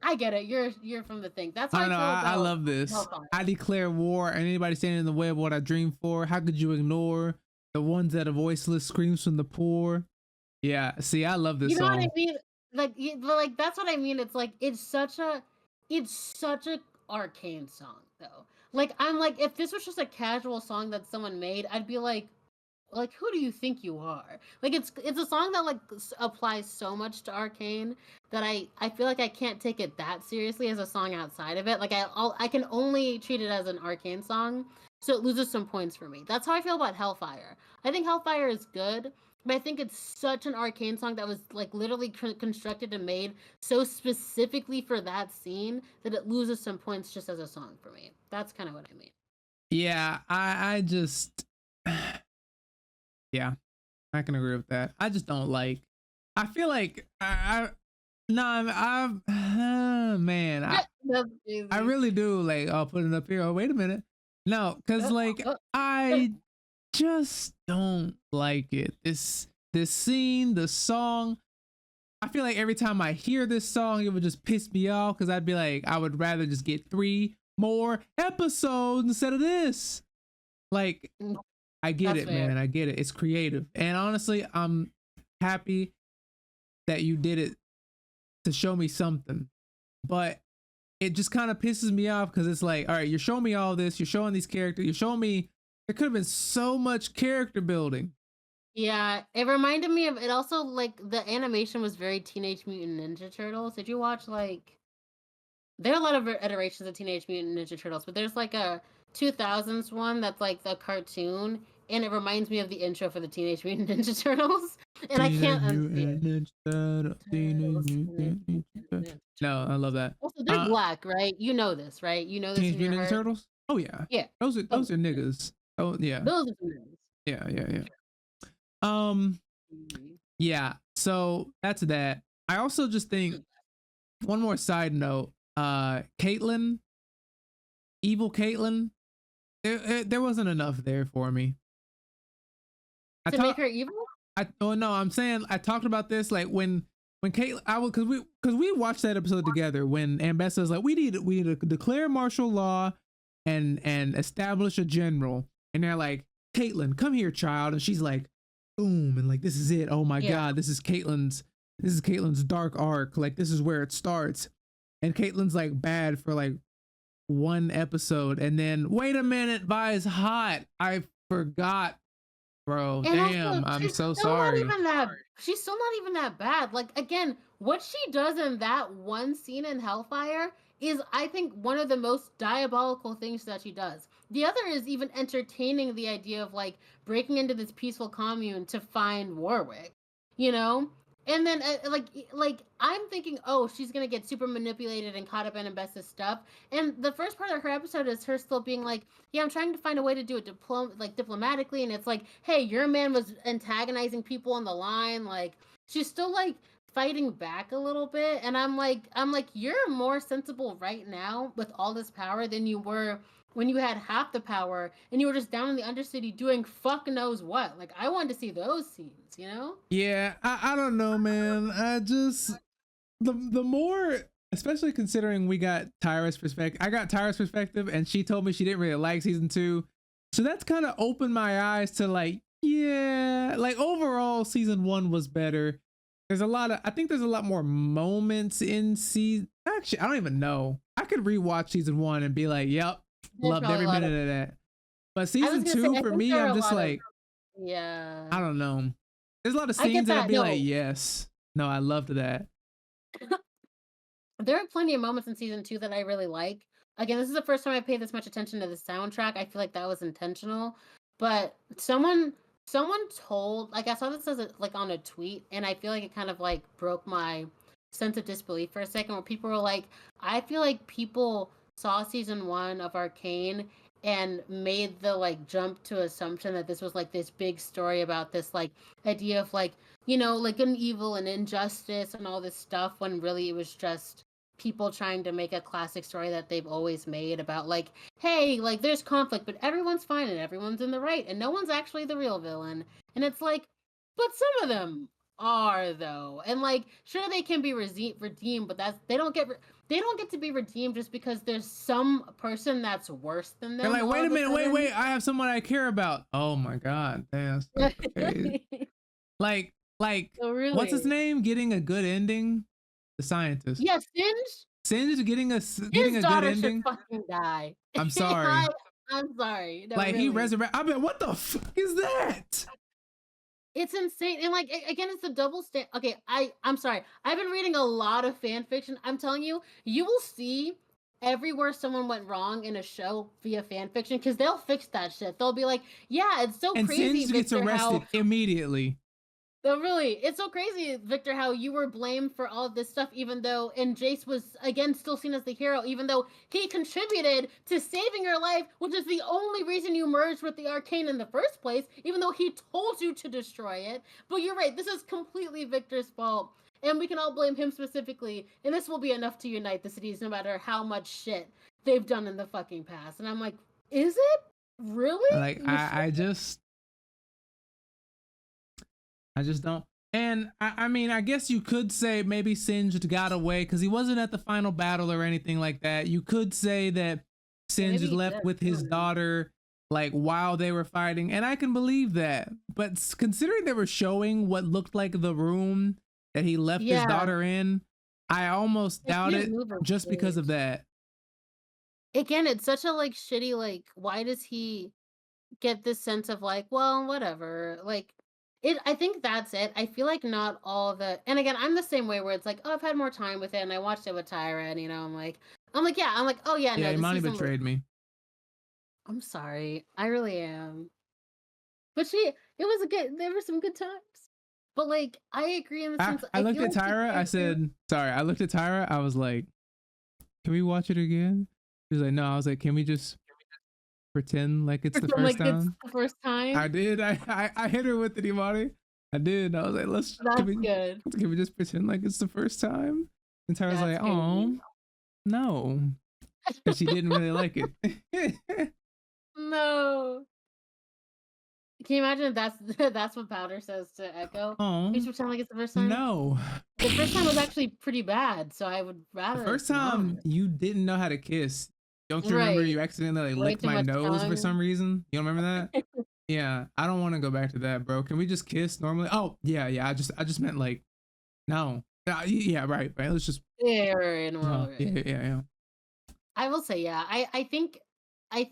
I get it. You're from the thing. That's how I I know. feel I about love this. Hellfire. I declare war, and anybody standing in the way of what I dream for. How could you ignore the ones that are voiceless screams from the poor? Yeah. See, I love this You know what I song. mean? Like that's what I mean. It's like it's such a arcane song though. Like I'm like if this was just a casual song that someone made, I'd be like who do you think you are? Like it's a song that like applies so much to Arcane that I feel like I can't take it that seriously as a song outside of it. Like I can only treat it as an Arcane song, so it loses some points for me. That's how I feel about Hellfire. I think Hellfire is good, but I think it's such an Arcane song that was like literally constructed and made so specifically for that scene that it loses some points just as a song for me. That's kind of what I mean. Yeah. I just. Yeah. I can agree with that. I just don't like. I feel like no, man, That's I crazy. really do like. I'll put it up here. Oh, wait a minute. No, because like Uh, I just don't like it. This scene, the song. I feel like every time I hear this song, it would just piss me off because I'd be like, I would rather just get 3 more episodes instead of this. Like, Mm, I get That's it, fair. man. I get it. It's creative. And honestly, I'm happy that you did it to show me something. But it just kind of pisses me off because it's like, all right, you're showing me all this, you're showing these characters, you're showing me there could have been so much character building. Yeah, it reminded me of it also like the animation was very Teenage Mutant Ninja Turtles. Did you watch like there are a lot of iterations of Teenage Mutant Ninja Turtles, but there's like a 2000s one that's like the cartoon and it reminds me of the intro for the Teenage Mutant Ninja Turtles and I Teenage can't unsee it. Mutant Ninja Turtle, Teenage Turtles, Mutant Ninja Turtle. No, I love that. Also, they're Uh, black, right? You know this, right? You know this Teenage in your Mutant Ninja heart. Turtles? Oh yeah. Yeah. Oh, Those are niggas. Oh yeah. those are the names. Yeah, yeah, yeah. Um, yeah. So that's that. I also just think one more side note. Caitlyn, evil Caitlyn. There wasn't enough there for me. I To make talked. her evil? Oh no, I'm saying I talked about this like when Caitlyn. I would because we watched that episode together when Ambessa was like we need to declare martial law and establish a general, and they're like Caitlyn, come here, child, and she's like boom, and like this is it. Oh my Yeah. god, this is Caitlyn's dark arc. Like this is where it starts, and Caitlyn's like bad for like 1 episode, and then wait a minute, Vi's hot. I forgot, bro. And Damn, also, I'm she's so still not sorry. even that. She's still not even that bad. Like again, what she does in that one scene in Hellfire is, I think, one of the most diabolical things that she does. The other is even entertaining the idea of like breaking into this peaceful commune to find Warwick. You know. And then, like I'm thinking, oh, she's gonna get super manipulated and caught up in Ambessa's stuff. And the first part of her episode is her still being like, yeah, I'm trying to find a way to do it diplomatically, and it's like, hey, your man was antagonizing people on the line. Like she's still like fighting back a little bit, and I'm like, you're more sensible right now with all this power than you were when you had half the power and you were just down in the undercity doing fuck knows what. Like I wanted to see those scenes, you know? Yeah, I don't know, man. I just the more, especially considering we got Tyra's perspective. I got Tyra's perspective, and she told me she didn't really like season 2, so that's kind of opened my eyes to like, yeah, like overall season 1 was better. I think there's a lot more moments in season. Actually, I don't even know. I could rewatch season 1 and be like, yep, There's loved probably every a lot minute of of that. But I was season gonna say, 2 I for think me, there are I'm a just lot of like, Yeah. I don't know. There's a lot of I get scenes that I'd that. be No, like, yes. No, I loved that. there are plenty of moments in season 2 that I really like. Again, this is the first time I paid this much attention to the soundtrack. I feel like that was intentional. But someone told, like I saw this as like on a tweet, and I feel like it kind of like broke my sense of disbelief for a second, where people were like, I feel like people saw season 1 of Arcane and made the like jump to assumption that this was like this big story about this like idea of like, like good and evil and injustice and all this stuff, when really it was just people trying to make a classic story that they've always made about like, hey, like there's conflict, but everyone's fine and everyone's in the right and no one's actually the real villain. And it's like, but some of them are though. And like, sure, they can be redeemed, but they don't get to be redeemed just because there's some person that's worse than them. They're like, wait all a of minute, sudden. wait, I have someone I care about. Oh my god, damn. Okay. like, So really, what's his name? Getting a good ending? The scientist. Yeah, Singe. Singe getting a His good daughter ending. should fucking die. I'm sorry. I'm sorry. No, like really. he resurrect. I mean, what the fuck is that? It's insane. And like again, it's a double stand. Okay, I'm sorry. I've been reading a lot of fan fiction. I'm telling you, you will see everywhere someone went wrong in a show via fan fiction, because they'll fix that shit. They'll be like, yeah, it's so And crazy. Singe gets Victor, arrested immediately. No, really, it's so crazy, Victor, how you were blamed for all of this stuff, even though, and Jace was, again, still seen as the hero, even though he contributed to saving your life, which is the only reason you merged with the Arcane in the first place, even though he told you to destroy it. But you're right, this is completely Victor's fault, and we can all blame him specifically, and this will be enough to unite the cities no matter how much shit they've done in the fucking past. And I'm like, is it? Really? Like, I just don't. And I mean, I guess you could say maybe Singe got away because he wasn't at the final battle or anything like that. You could say that Singe left with his daughter like while they were fighting, and I can believe that. But considering they were showing what looked like the room that he left his daughter in, I almost doubt it just because of that. Again, it's such a like shitty, like, why does he get this sense of like, well, whatever, like, I think that's it. I feel like not all and again, I'm the same way where it's like, oh, I've had more time with it and I watched it with Tyra, and I'm like, oh yeah, no, Imani betrayed me. I'm sorry, I really am. But there were some good times. But like, I agree in the sense. I looked at Tyra, I said, sorry, I looked at Tyra, I was like, can we watch it again? She was like, no. I was like, can we just pretend like it's the first time? It's the first time. I did. I hit her with it, Imani. I did. I was like, can we just pretend like it's the first time? And Tyra's like, oh, no, because she didn't really like it. No. Can you imagine if that's what Powder says to Echo? Oh, you should pretend like it's the first time. No, the first time was actually pretty bad, so I would rather. The first time you didn't know how to kiss. Don't you remember you accidentally licked my nose for some reason? You don't remember that? Yeah, I don't want to go back to that, bro. Can we just kiss normally? Oh, yeah. I just meant like, no. Yeah, right. Let's just. Yeah, right. Yeah. I will say, yeah. I think I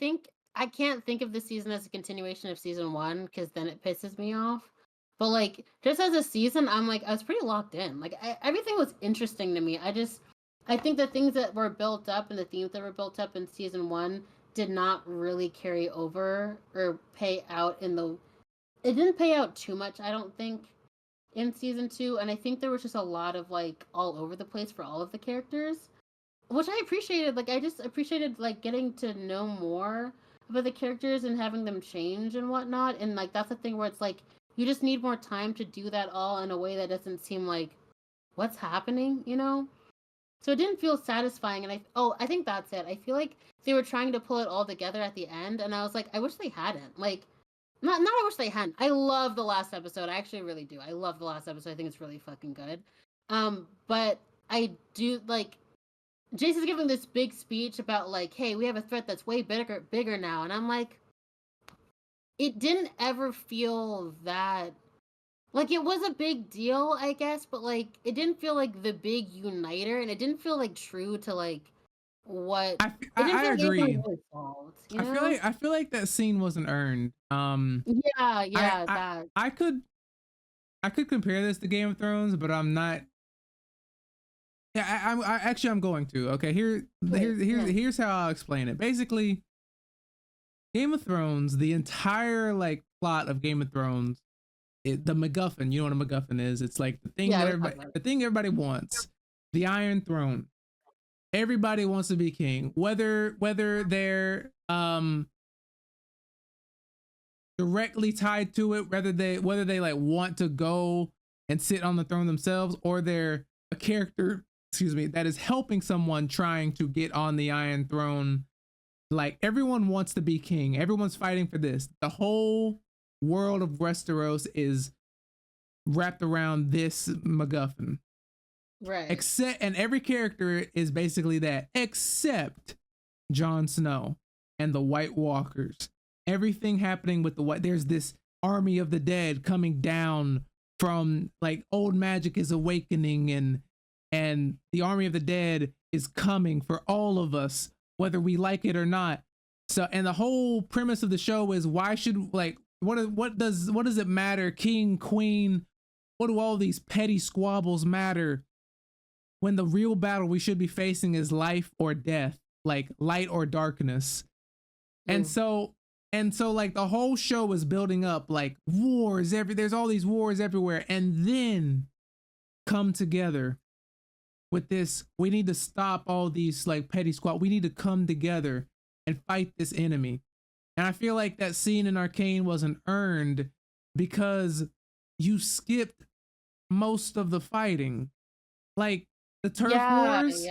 can't think of this season as a continuation of season 1, because then it pisses me off. But like, just as a season, I was pretty locked in. Like, everything was interesting to me. I think the things that were built up and the themes that were built up in season 1 did not really carry over or pay out it didn't pay out too much, I don't think, in season 2. And I think there was just a lot of like all over the place for all of the characters, which I appreciated. Like, I just appreciated like getting to know more about the characters and having them change and whatnot. And like, that's the thing where it's like, you just need more time to do that all in a way that doesn't seem like what's happening, So it didn't feel satisfying, and I think that's it. I feel like they were trying to pull it all together at the end, and I was like, I wish they hadn't. Like, not I wish they hadn't. I love the last episode. I actually really do. I love the last episode. I think it's really fucking good. But I do like Jason's giving this big speech about like, hey, we have a threat that's way bigger now, and I'm like, it didn't ever feel that. Like, it was a big deal, I guess, but, like, it didn't feel like the big uniter, and it didn't feel, like, true to, like, what... I agree. Really solved, You know? I feel like that scene wasn't earned. Yeah, yeah, I that. I could I could compare this to Game of Thrones, but I'm not. Yeah, I'm going to. Okay, Please, yeah. here's how I'll explain it. Basically, Game of Thrones, the entire like plot of Game of Thrones, the MacGuffin. You know what a MacGuffin is? It's like Yeah, we talked about it. the thing everybody wants, the Iron Throne. Everybody wants to be king, whether they're directly tied to it, whether they like want to go and sit on the throne themselves, or they're a character, excuse me, that is helping someone trying to get on the Iron Throne. Like everyone wants to be king. Everyone's fighting for this. The whole world of Westeros is wrapped around this MacGuffin. Right. And every character is basically that, except Jon Snow and the White Walkers. Everything happening with the white. There's this army of the dead coming down from like old magic is awakening, and the army of the dead is coming for all of us, whether we like it or not. So, and the whole premise of the show is why should like what does it matter, king, queen? What do all these petty squabbles matter when the real battle we should be facing is life or death, like light or darkness? And so like the whole show is building up like wars there's all these wars everywhere, and then come together with this, we need to stop all these like petty squad. We need to come together and fight this enemy. And I feel like that scene in Arcane wasn't earned because you skipped most of the fighting. Like the turf wars,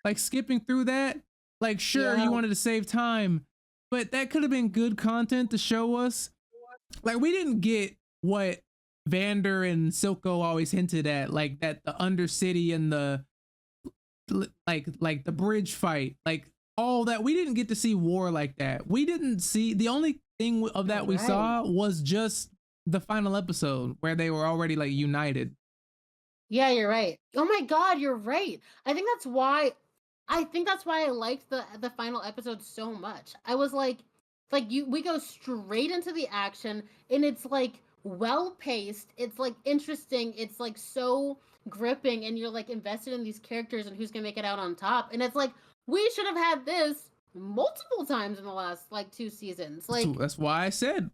like skipping through that, like sure you wanted to save time, but that could have been good content to show us. Like we didn't get what Vander and Silco always hinted at, like that the Undercity and the like the bridge fight, like all that. We didn't get to see war like that. We didn't see, the only thing of that we saw was just the final episode where they were already like united. Yeah, you're right. Oh my god, you're right. I think that's why I liked the final episode so much. I was like we go straight into the action, and it's like well paced, it's like interesting, it's like so gripping, and you're like invested in these characters and who's gonna make it out on top. And it's like we should have had this multiple times in the last like 2 seasons. Like that's why I said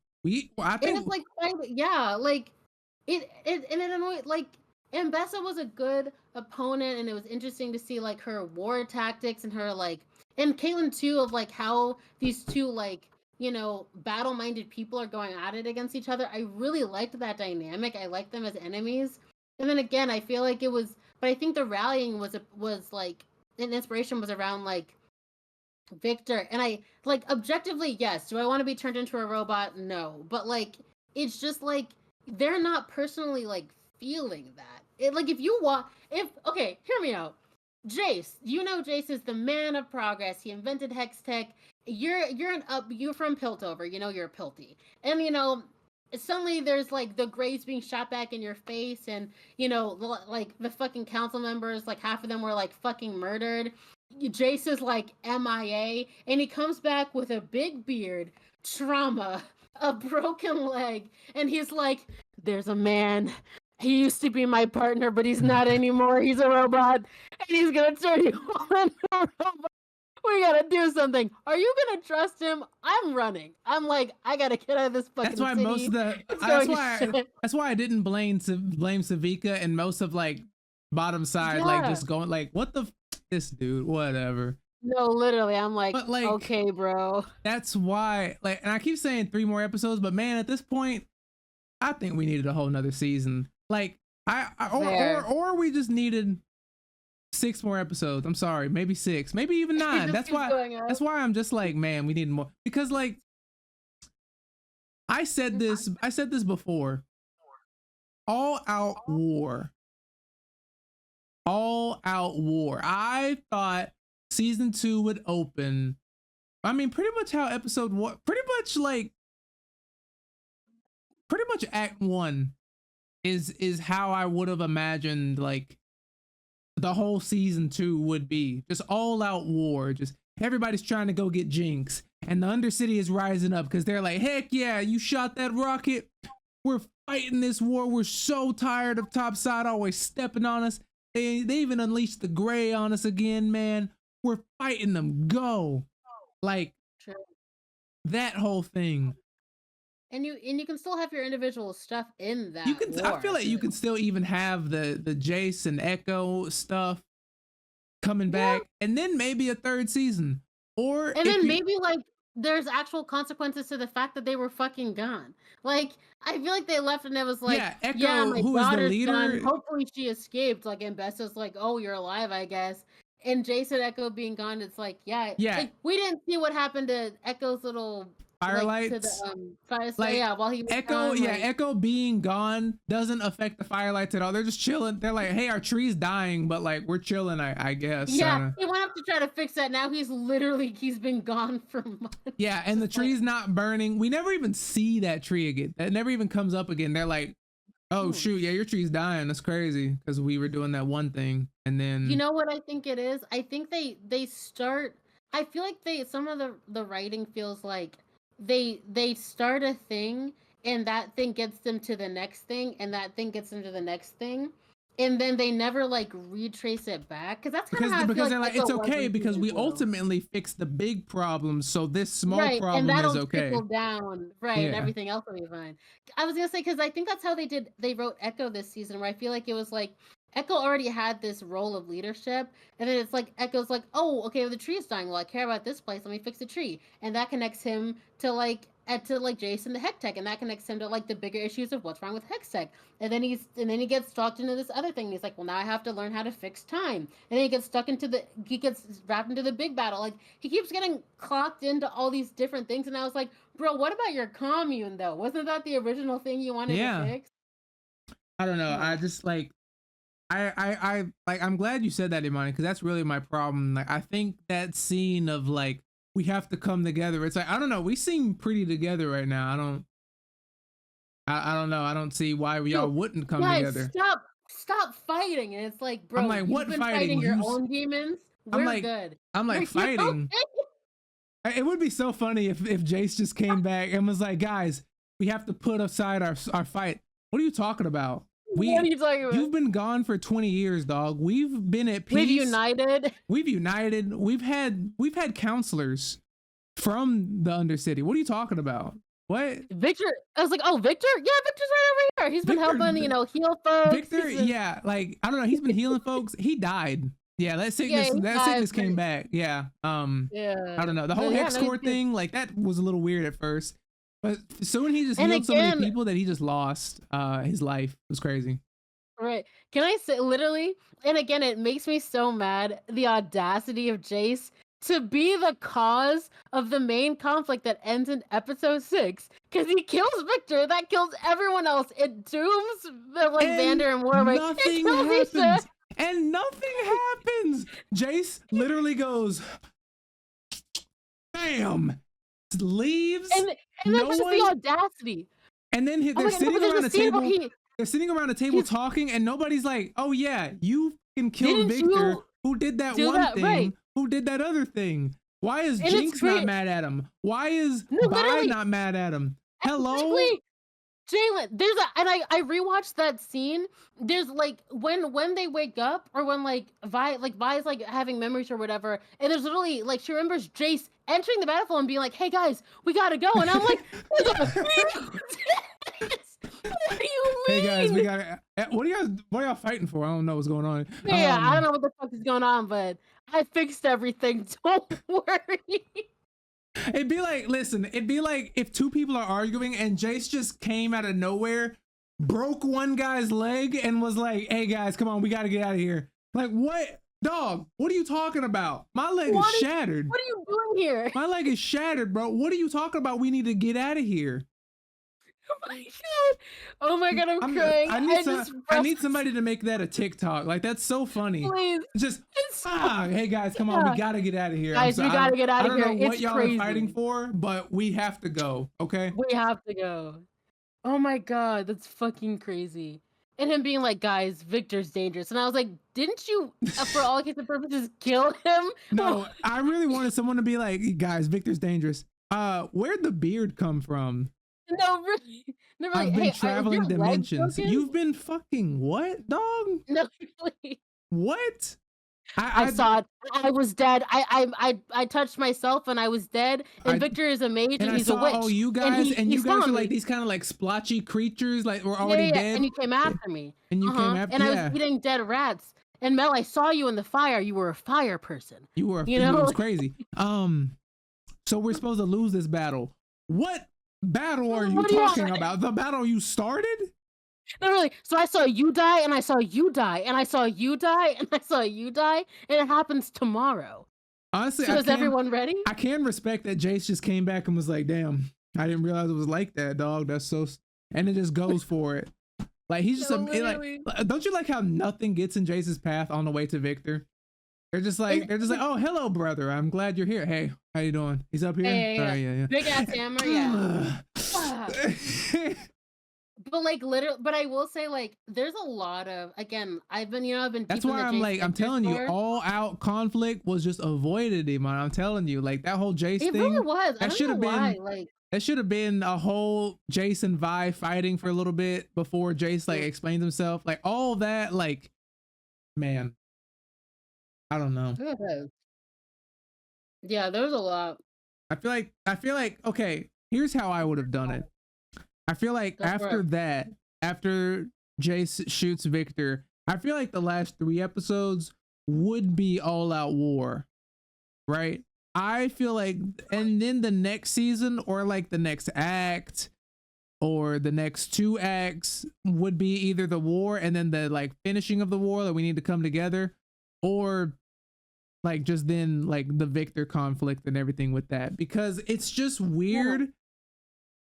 I think it's like yeah, like it annoyed, like Ambessa was a good opponent, and it was interesting to see like her war tactics and her like, and Caitlyn too, of like how these two like, you know, battle-minded people are going at it against each other. I really liked that dynamic. I liked them as enemies. And then again, I feel like it was, but I think the rallying was like, an inspiration was around like Victor. And I like objectively, yes. Do I want to be turned into a robot? No. But like, it's just like they're not personally like feeling that. It, like if okay, hear me out. Jace, you know Jace is the man of progress. He invented hex tech. You're from Piltover, you know, you're a Pilty. And you know, suddenly there's like the Grays being shot back in your face, and you know, like the fucking council members, like half of them were like fucking murdered. Jace is like MIA, and he comes back with a big beard, trauma, a broken leg, and he's like, there's a man. He used to be my partner, but he's not anymore. He's a robot, and he's gonna turn you into a robot. We gotta do something. Are you gonna trust him? I'm running. I'm like, I gotta get out of this fucking city. Most of the that's why I didn't blame Savika, and most of like bottom side like just going like, what the this dude, whatever. No, literally, I'm like, but like, okay, bro. That's why, like, and I keep saying 3 more episodes, but man, at this point, I think we needed a whole nother season. Like, or we just needed 6 more episodes. I'm sorry, maybe 6, maybe even 9. That's why I'm just like, man, we need more, because like I said this before. All out war. I thought season 2 would open. I mean, pretty much how episode 1, pretty much act 1 is how I would have imagined like the whole season 2 would be. Just all out war. Just everybody's trying to go get Jinx. and the Undercity is rising up because they're like, heck yeah, you shot that rocket. We're fighting this war. We're so tired of Topside always stepping on us. They even unleashed the gray on us again, man. We're fighting them. Go. Like True. that whole thing. And you can still have your individual stuff in that. You can. War, I feel like you can still even have the Jace and Echo stuff coming back, and then maybe a third season, or and then maybe like there's actual consequences to the fact that they were fucking gone. Like I feel like they left and it was like, yeah, Echo, my who is the daughter's leader. gone. Hopefully she escaped. Like and Bessa's like, oh, you're alive, I guess. And Jason Echo being gone, it's like, yeah. Like, we didn't see what happened to Echo's little firelights. Like, to the fire, like, yeah, while he was Echo, gone, yeah, Echo being gone doesn't affect the firelights at all. They're just chilling. They're like, hey, our tree's dying, but like we're chilling, I guess. Yeah, he went up to try to fix that. Now he's been gone for months. Yeah, and the tree's not burning. We never even see that tree again. That never even comes up again. They're like, oh shoot, yeah, your tree's dying. That's crazy because we were doing that one thing, and then you know what I think it is. I think they start. I feel like some of the writing feels like they start a thing and that thing gets them to the next thing and that thing gets them to the next thing and then they never like retrace it back because that's kind of how because they're like it's okay because we ultimately fixed the big problems, so this small problem is okay. Down, right, and everything else will be fine. I was gonna say because I think that's how they wrote Echo this season, where I feel like it was like Echo already had this role of leadership, and then it's like Echo's like, oh, okay, well, the tree is dying. Well, I care about this place. Let me fix the tree, and that connects him to like Jason the Hextech, and that connects him to like the bigger issues of what's wrong with Hextech. And then he gets stalked into this other thing. And he's like, well, now I have to learn how to fix time. And then he gets wrapped into the big battle. Like he keeps getting clocked into all these different things, and I was like, bro, what about your commune though? Wasn't that the original thing you wanted to fix? I don't know. I just like. I like I'm glad you said that, Imani, because that's really my problem. Like I think that scene of like we have to come together. It's like I don't know, we seem pretty together right now. I don't know. I don't see why we all wouldn't come together. Stop fighting. And it's like, bro, I'm like, you've what been fighting your own demons. We're good. I'm like fighting. It would be so funny if Jace just came back and was like, guys, we have to put aside our fight. What are you talking about? What are you talking about? You've been gone for 20 years, dog. We've been at peace. We've united. We've had counselors from the Undercity. What are you talking about? What? Victor? I was like, oh, Victor? Yeah, Victor's right over here. He's been helping, heal folks. Victor, yeah, like I don't know. He's been healing folks. He died. Yeah, that sickness came back. Yeah. Yeah. I don't know. The whole Hex Core thing, like that was a little weird at first. But soon he just healed so many people that he just lost his life. It was crazy. Right. Can I say literally? And again, it makes me so mad. The audacity of Jace to be the cause of the main conflict that ends in episode 6. Because he kills Victor. That kills everyone else. It dooms Xander and Warwick. Nothing happens. And nothing happens. Jace literally goes, bam. Leaves and no just the audacity, and then they're sitting around the table. They're sitting around a table talking, and nobody's like, "Oh yeah, you can kill Victor, who did that one thing, who did that other thing." Why is Jinx not mad at him? Why is Vi not mad at him? Hello. Jalen, I rewatched that scene. There's like when they wake up or when Vi's like having memories or whatever, and there's literally like she remembers Jace entering the battlefield and being like, "Hey guys, we gotta go," and I'm like, "What do you mean? Hey guys, we gotta. What are y'all fighting for? I don't know what's going on. Yeah, I don't know what the fuck is going on, but I fixed everything. Don't worry." It'd be like if two people are arguing and Jace just came out of nowhere, broke one guy's leg and was like, "Hey guys, come on, we gotta get out of here." Like, what? Dog, what are you talking about? My leg is shattered. What are you doing here? My leg is shattered, bro. What are you talking about? We need to get out of here. Oh my god, I'm crying. I need somebody to make that a TikTok. Like, that's so funny. Please. Hey guys, come on, we gotta get out of here. Guys, we gotta get out of here. I don't know what y'all are fighting for, but we have to go, okay? We have to go. Oh my god, that's fucking crazy. And him being like, "Guys, Victor's dangerous." And I was like, didn't you, for all intents and purposes, kill him? No, I really wanted someone to be like, "Guys, Victor's dangerous." Where'd the beard come from? No, really. No, really. I've been Hey, traveling is your leg dimensions. broken? You've been fucking what, dog? No, really. What? I saw it. I was dead. I touched myself and I was dead. And I- Victor is a mage and and I he's saw a witch. all you guys, he you guys saw are me. like these kind of like splotchy creatures, like we're Yeah, already yeah, dead. and you came after me. And you came after, and I yeah. was eating dead rats. And Mel, I saw you in the fire. You were a fire person. You were, You it know? was crazy. So we're supposed to lose this battle. What battle are you What do you talking want? about? The battle you started? No, really. So I saw you die, and I saw you die, and I saw you die, and I saw you die, and it happens tomorrow. Honestly, So is everyone ready? I can respect that Jace just came back and was like, damn, I didn't realize it was like that, dog. That's so, and it just goes for it. Like he's just No, like, don't you like how nothing gets in Jace's path on the way to Victor? They're just like, oh, hello, brother. I'm glad you're here. Hey, how you doing? He's up here. Yeah. Yeah. Big ass hammer, yeah. But like literally, but I will say like there's a lot of, again, I've been That's deep in why the I'm Jace like, I'm Victor telling you, story. all out conflict was just avoided, man. I'm telling you, like that whole Jace It thing. really was. I That don't should know have why. been. Like That should have been a whole Jace and Vi fighting for a little bit before Jace like explained himself. Like all that, like, man, I don't know. yeah, there's a lot. I feel like okay, here's how I would have done it. I feel like Go for after it. that, after Jace shoots Victor, I feel like the last 3 episodes would be all out war, right? I feel like, and then the next season or like the next act or the next 2 acts would be either the war and then the like finishing of the war that we need to come together, or like just then like the Victor conflict and everything with that, because it's just weird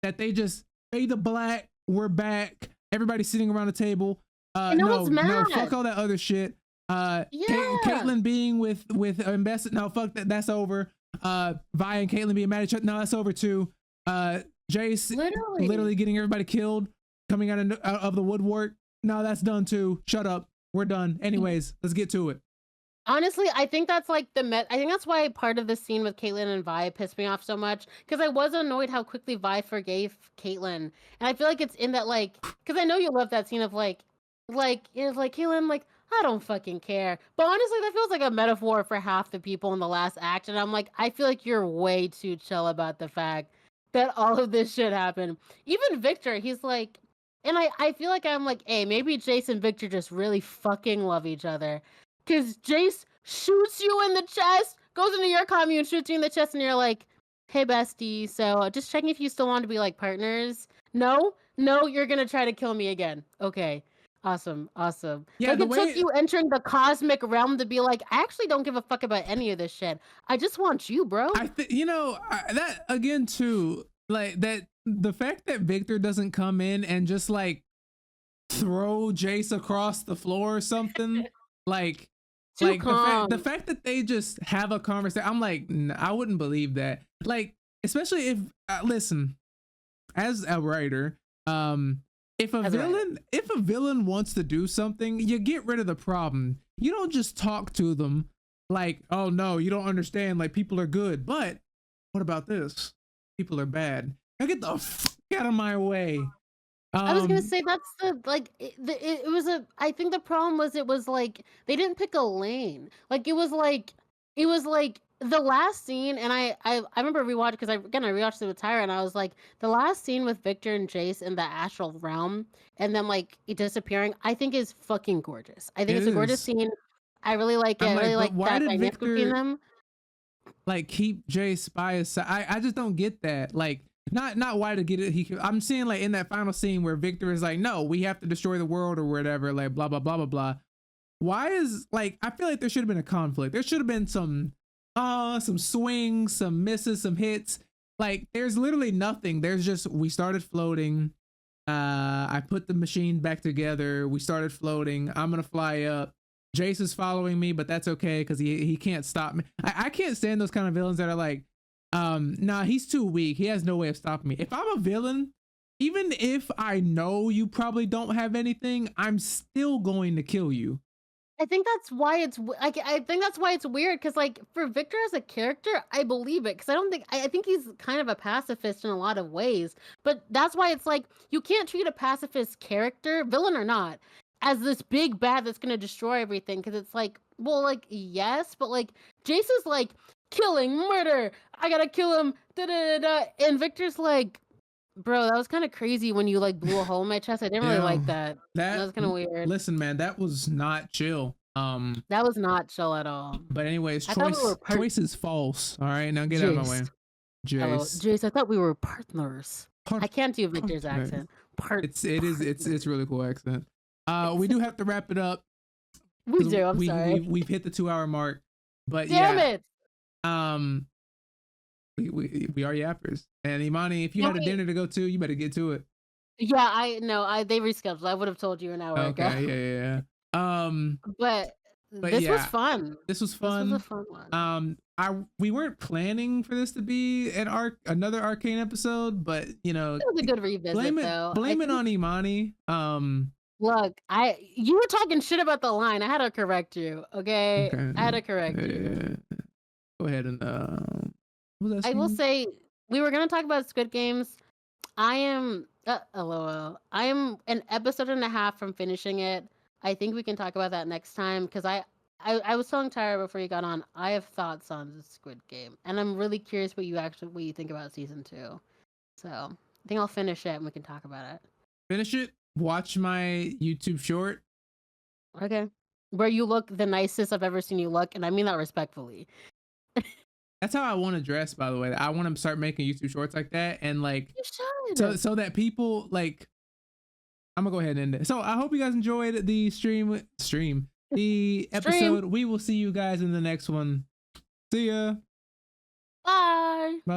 that they just fade to black, we're back, everybody's sitting around the table. No one's mad. Fuck all that other shit. Caitlyn being with Ambassador, no, fuck that, that's over. Vi and Caitlyn being mad at each other, no, that's over too. Jace literally getting everybody killed, coming out of the woodwork, no, that's done too. Shut up, we're done. Anyways, let's get to it. Honestly, I think that's like I think that's why part of the scene with Caitlyn and Vi pissed me off so much, because I was annoyed how quickly Vi forgave Caitlyn, and I feel like it's in that like, because I know you love that scene of like Caitlyn, like I don't fucking care, but honestly that feels like a metaphor for half the people in the last act, and I'm like, I feel like you're way too chill about the fact that all of this shit happened. Even Victor, he's like, and I feel like I'm like, hey, maybe Jace and Victor just really fucking love each other. Because Jace shoots you in the chest, goes into your commune, shoots you in the chest, and you're like, hey, bestie, so just checking if you still want to be, like, partners. No, you're going to try to kill me again. Okay, awesome. Yeah, like, it took you entering the cosmic realm to be like, I actually don't give a fuck about any of this shit. I just want you, bro. That, again, too, like, that the fact that Victor doesn't come in and just, like, throw Jace across the floor or something, like the fact that they just have a conversation, I'm like, I wouldn't believe that. Like, especially if listen, as a writer, if a villain wants to do something, you get rid of the problem. You don't just talk to them like, oh no, you don't understand, like people are good, but what about this? People are bad. Now get the fuck out of my way. I was gonna say that's the like it was a. I think the problem was it was like they didn't pick a lane. Like it was like the last scene, and I remember rewatching, because I rewatched it with Tyra, and I was like, the last scene with Victor and Jace in the astral realm, and then like it disappearing, I think is fucking gorgeous. I think it's a gorgeous scene. I really like it. I really like that dynamic between them. Like keep Jace by his side. I just don't get that. Like. Not why to get it. I'm seeing like in that final scene where Victor is like, no, we have to destroy the world or whatever, like blah blah blah blah blah. Why is, like, I feel like there should have been a conflict. There should have been some swings, some misses, some hits. Like there's literally nothing. There's just, we started floating. I put the machine back together. We started floating. I'm gonna fly up. Jace is following me, but that's okay because he can't stop me. I can't stand those kind of villains that are like, nah, he's too weak, he has no way of stopping me. If I'm a villain, even if I know you probably don't have anything, I'm still going to kill you. I think that's why it's like I think that's why it's weird because like for Victor as a character, I believe it because I don't think I think he's kind of a pacifist in a lot of ways. But that's why it's like you can't treat a pacifist character, villain or not, as this big bad that's gonna destroy everything. Because it's like, well, like yes, but like Jace is like killing, murder. I gotta kill him. Da da da da. And Victor's like, bro, that was kind of crazy when you like blew a hole in my chest. I didn't really like that. That was kind of weird. Listen, man, that was not chill. That was not chill at all. But anyways, choice is false. All right, now get out of my way. Jace. Jace, I thought we were partners. I can't do Victor's accent. It's really cool accent. We do have to wrap it up. We do. I'm sorry. We've hit the 2-hour mark. But damn it. We are yappers. And Imani, if you had a dinner to go to, you better get to it. Yeah, I know. They rescheduled. I would have told you an hour ago. Okay, yeah. But this was fun. This was fun. This was a fun one. We weren't planning for this to be another Arcane episode, but you know, it was a good revisit though. Blame it on Imani. Look, you were talking shit about the line. I had to correct you. Okay. I had to correct you. Go ahead and I will say we were gonna talk about Squid Games. I am LOL. I am an episode and a half from finishing it. I think we can talk about that next time because I was telling Tyra before you got on. I have thoughts on the Squid Game, and I'm really curious what you think about season 2. So I think I'll finish it and we can talk about it. Finish it. Watch my YouTube short. Okay, where you look the nicest I've ever seen you look, and I mean that respectfully. That's how I want to dress, by the way. I want to start making YouTube shorts like that, and like you should. so that people like. I'm gonna go ahead and end it. So I hope you guys enjoyed the the episode. We will see you guys in the next one. See ya. Bye. Bye.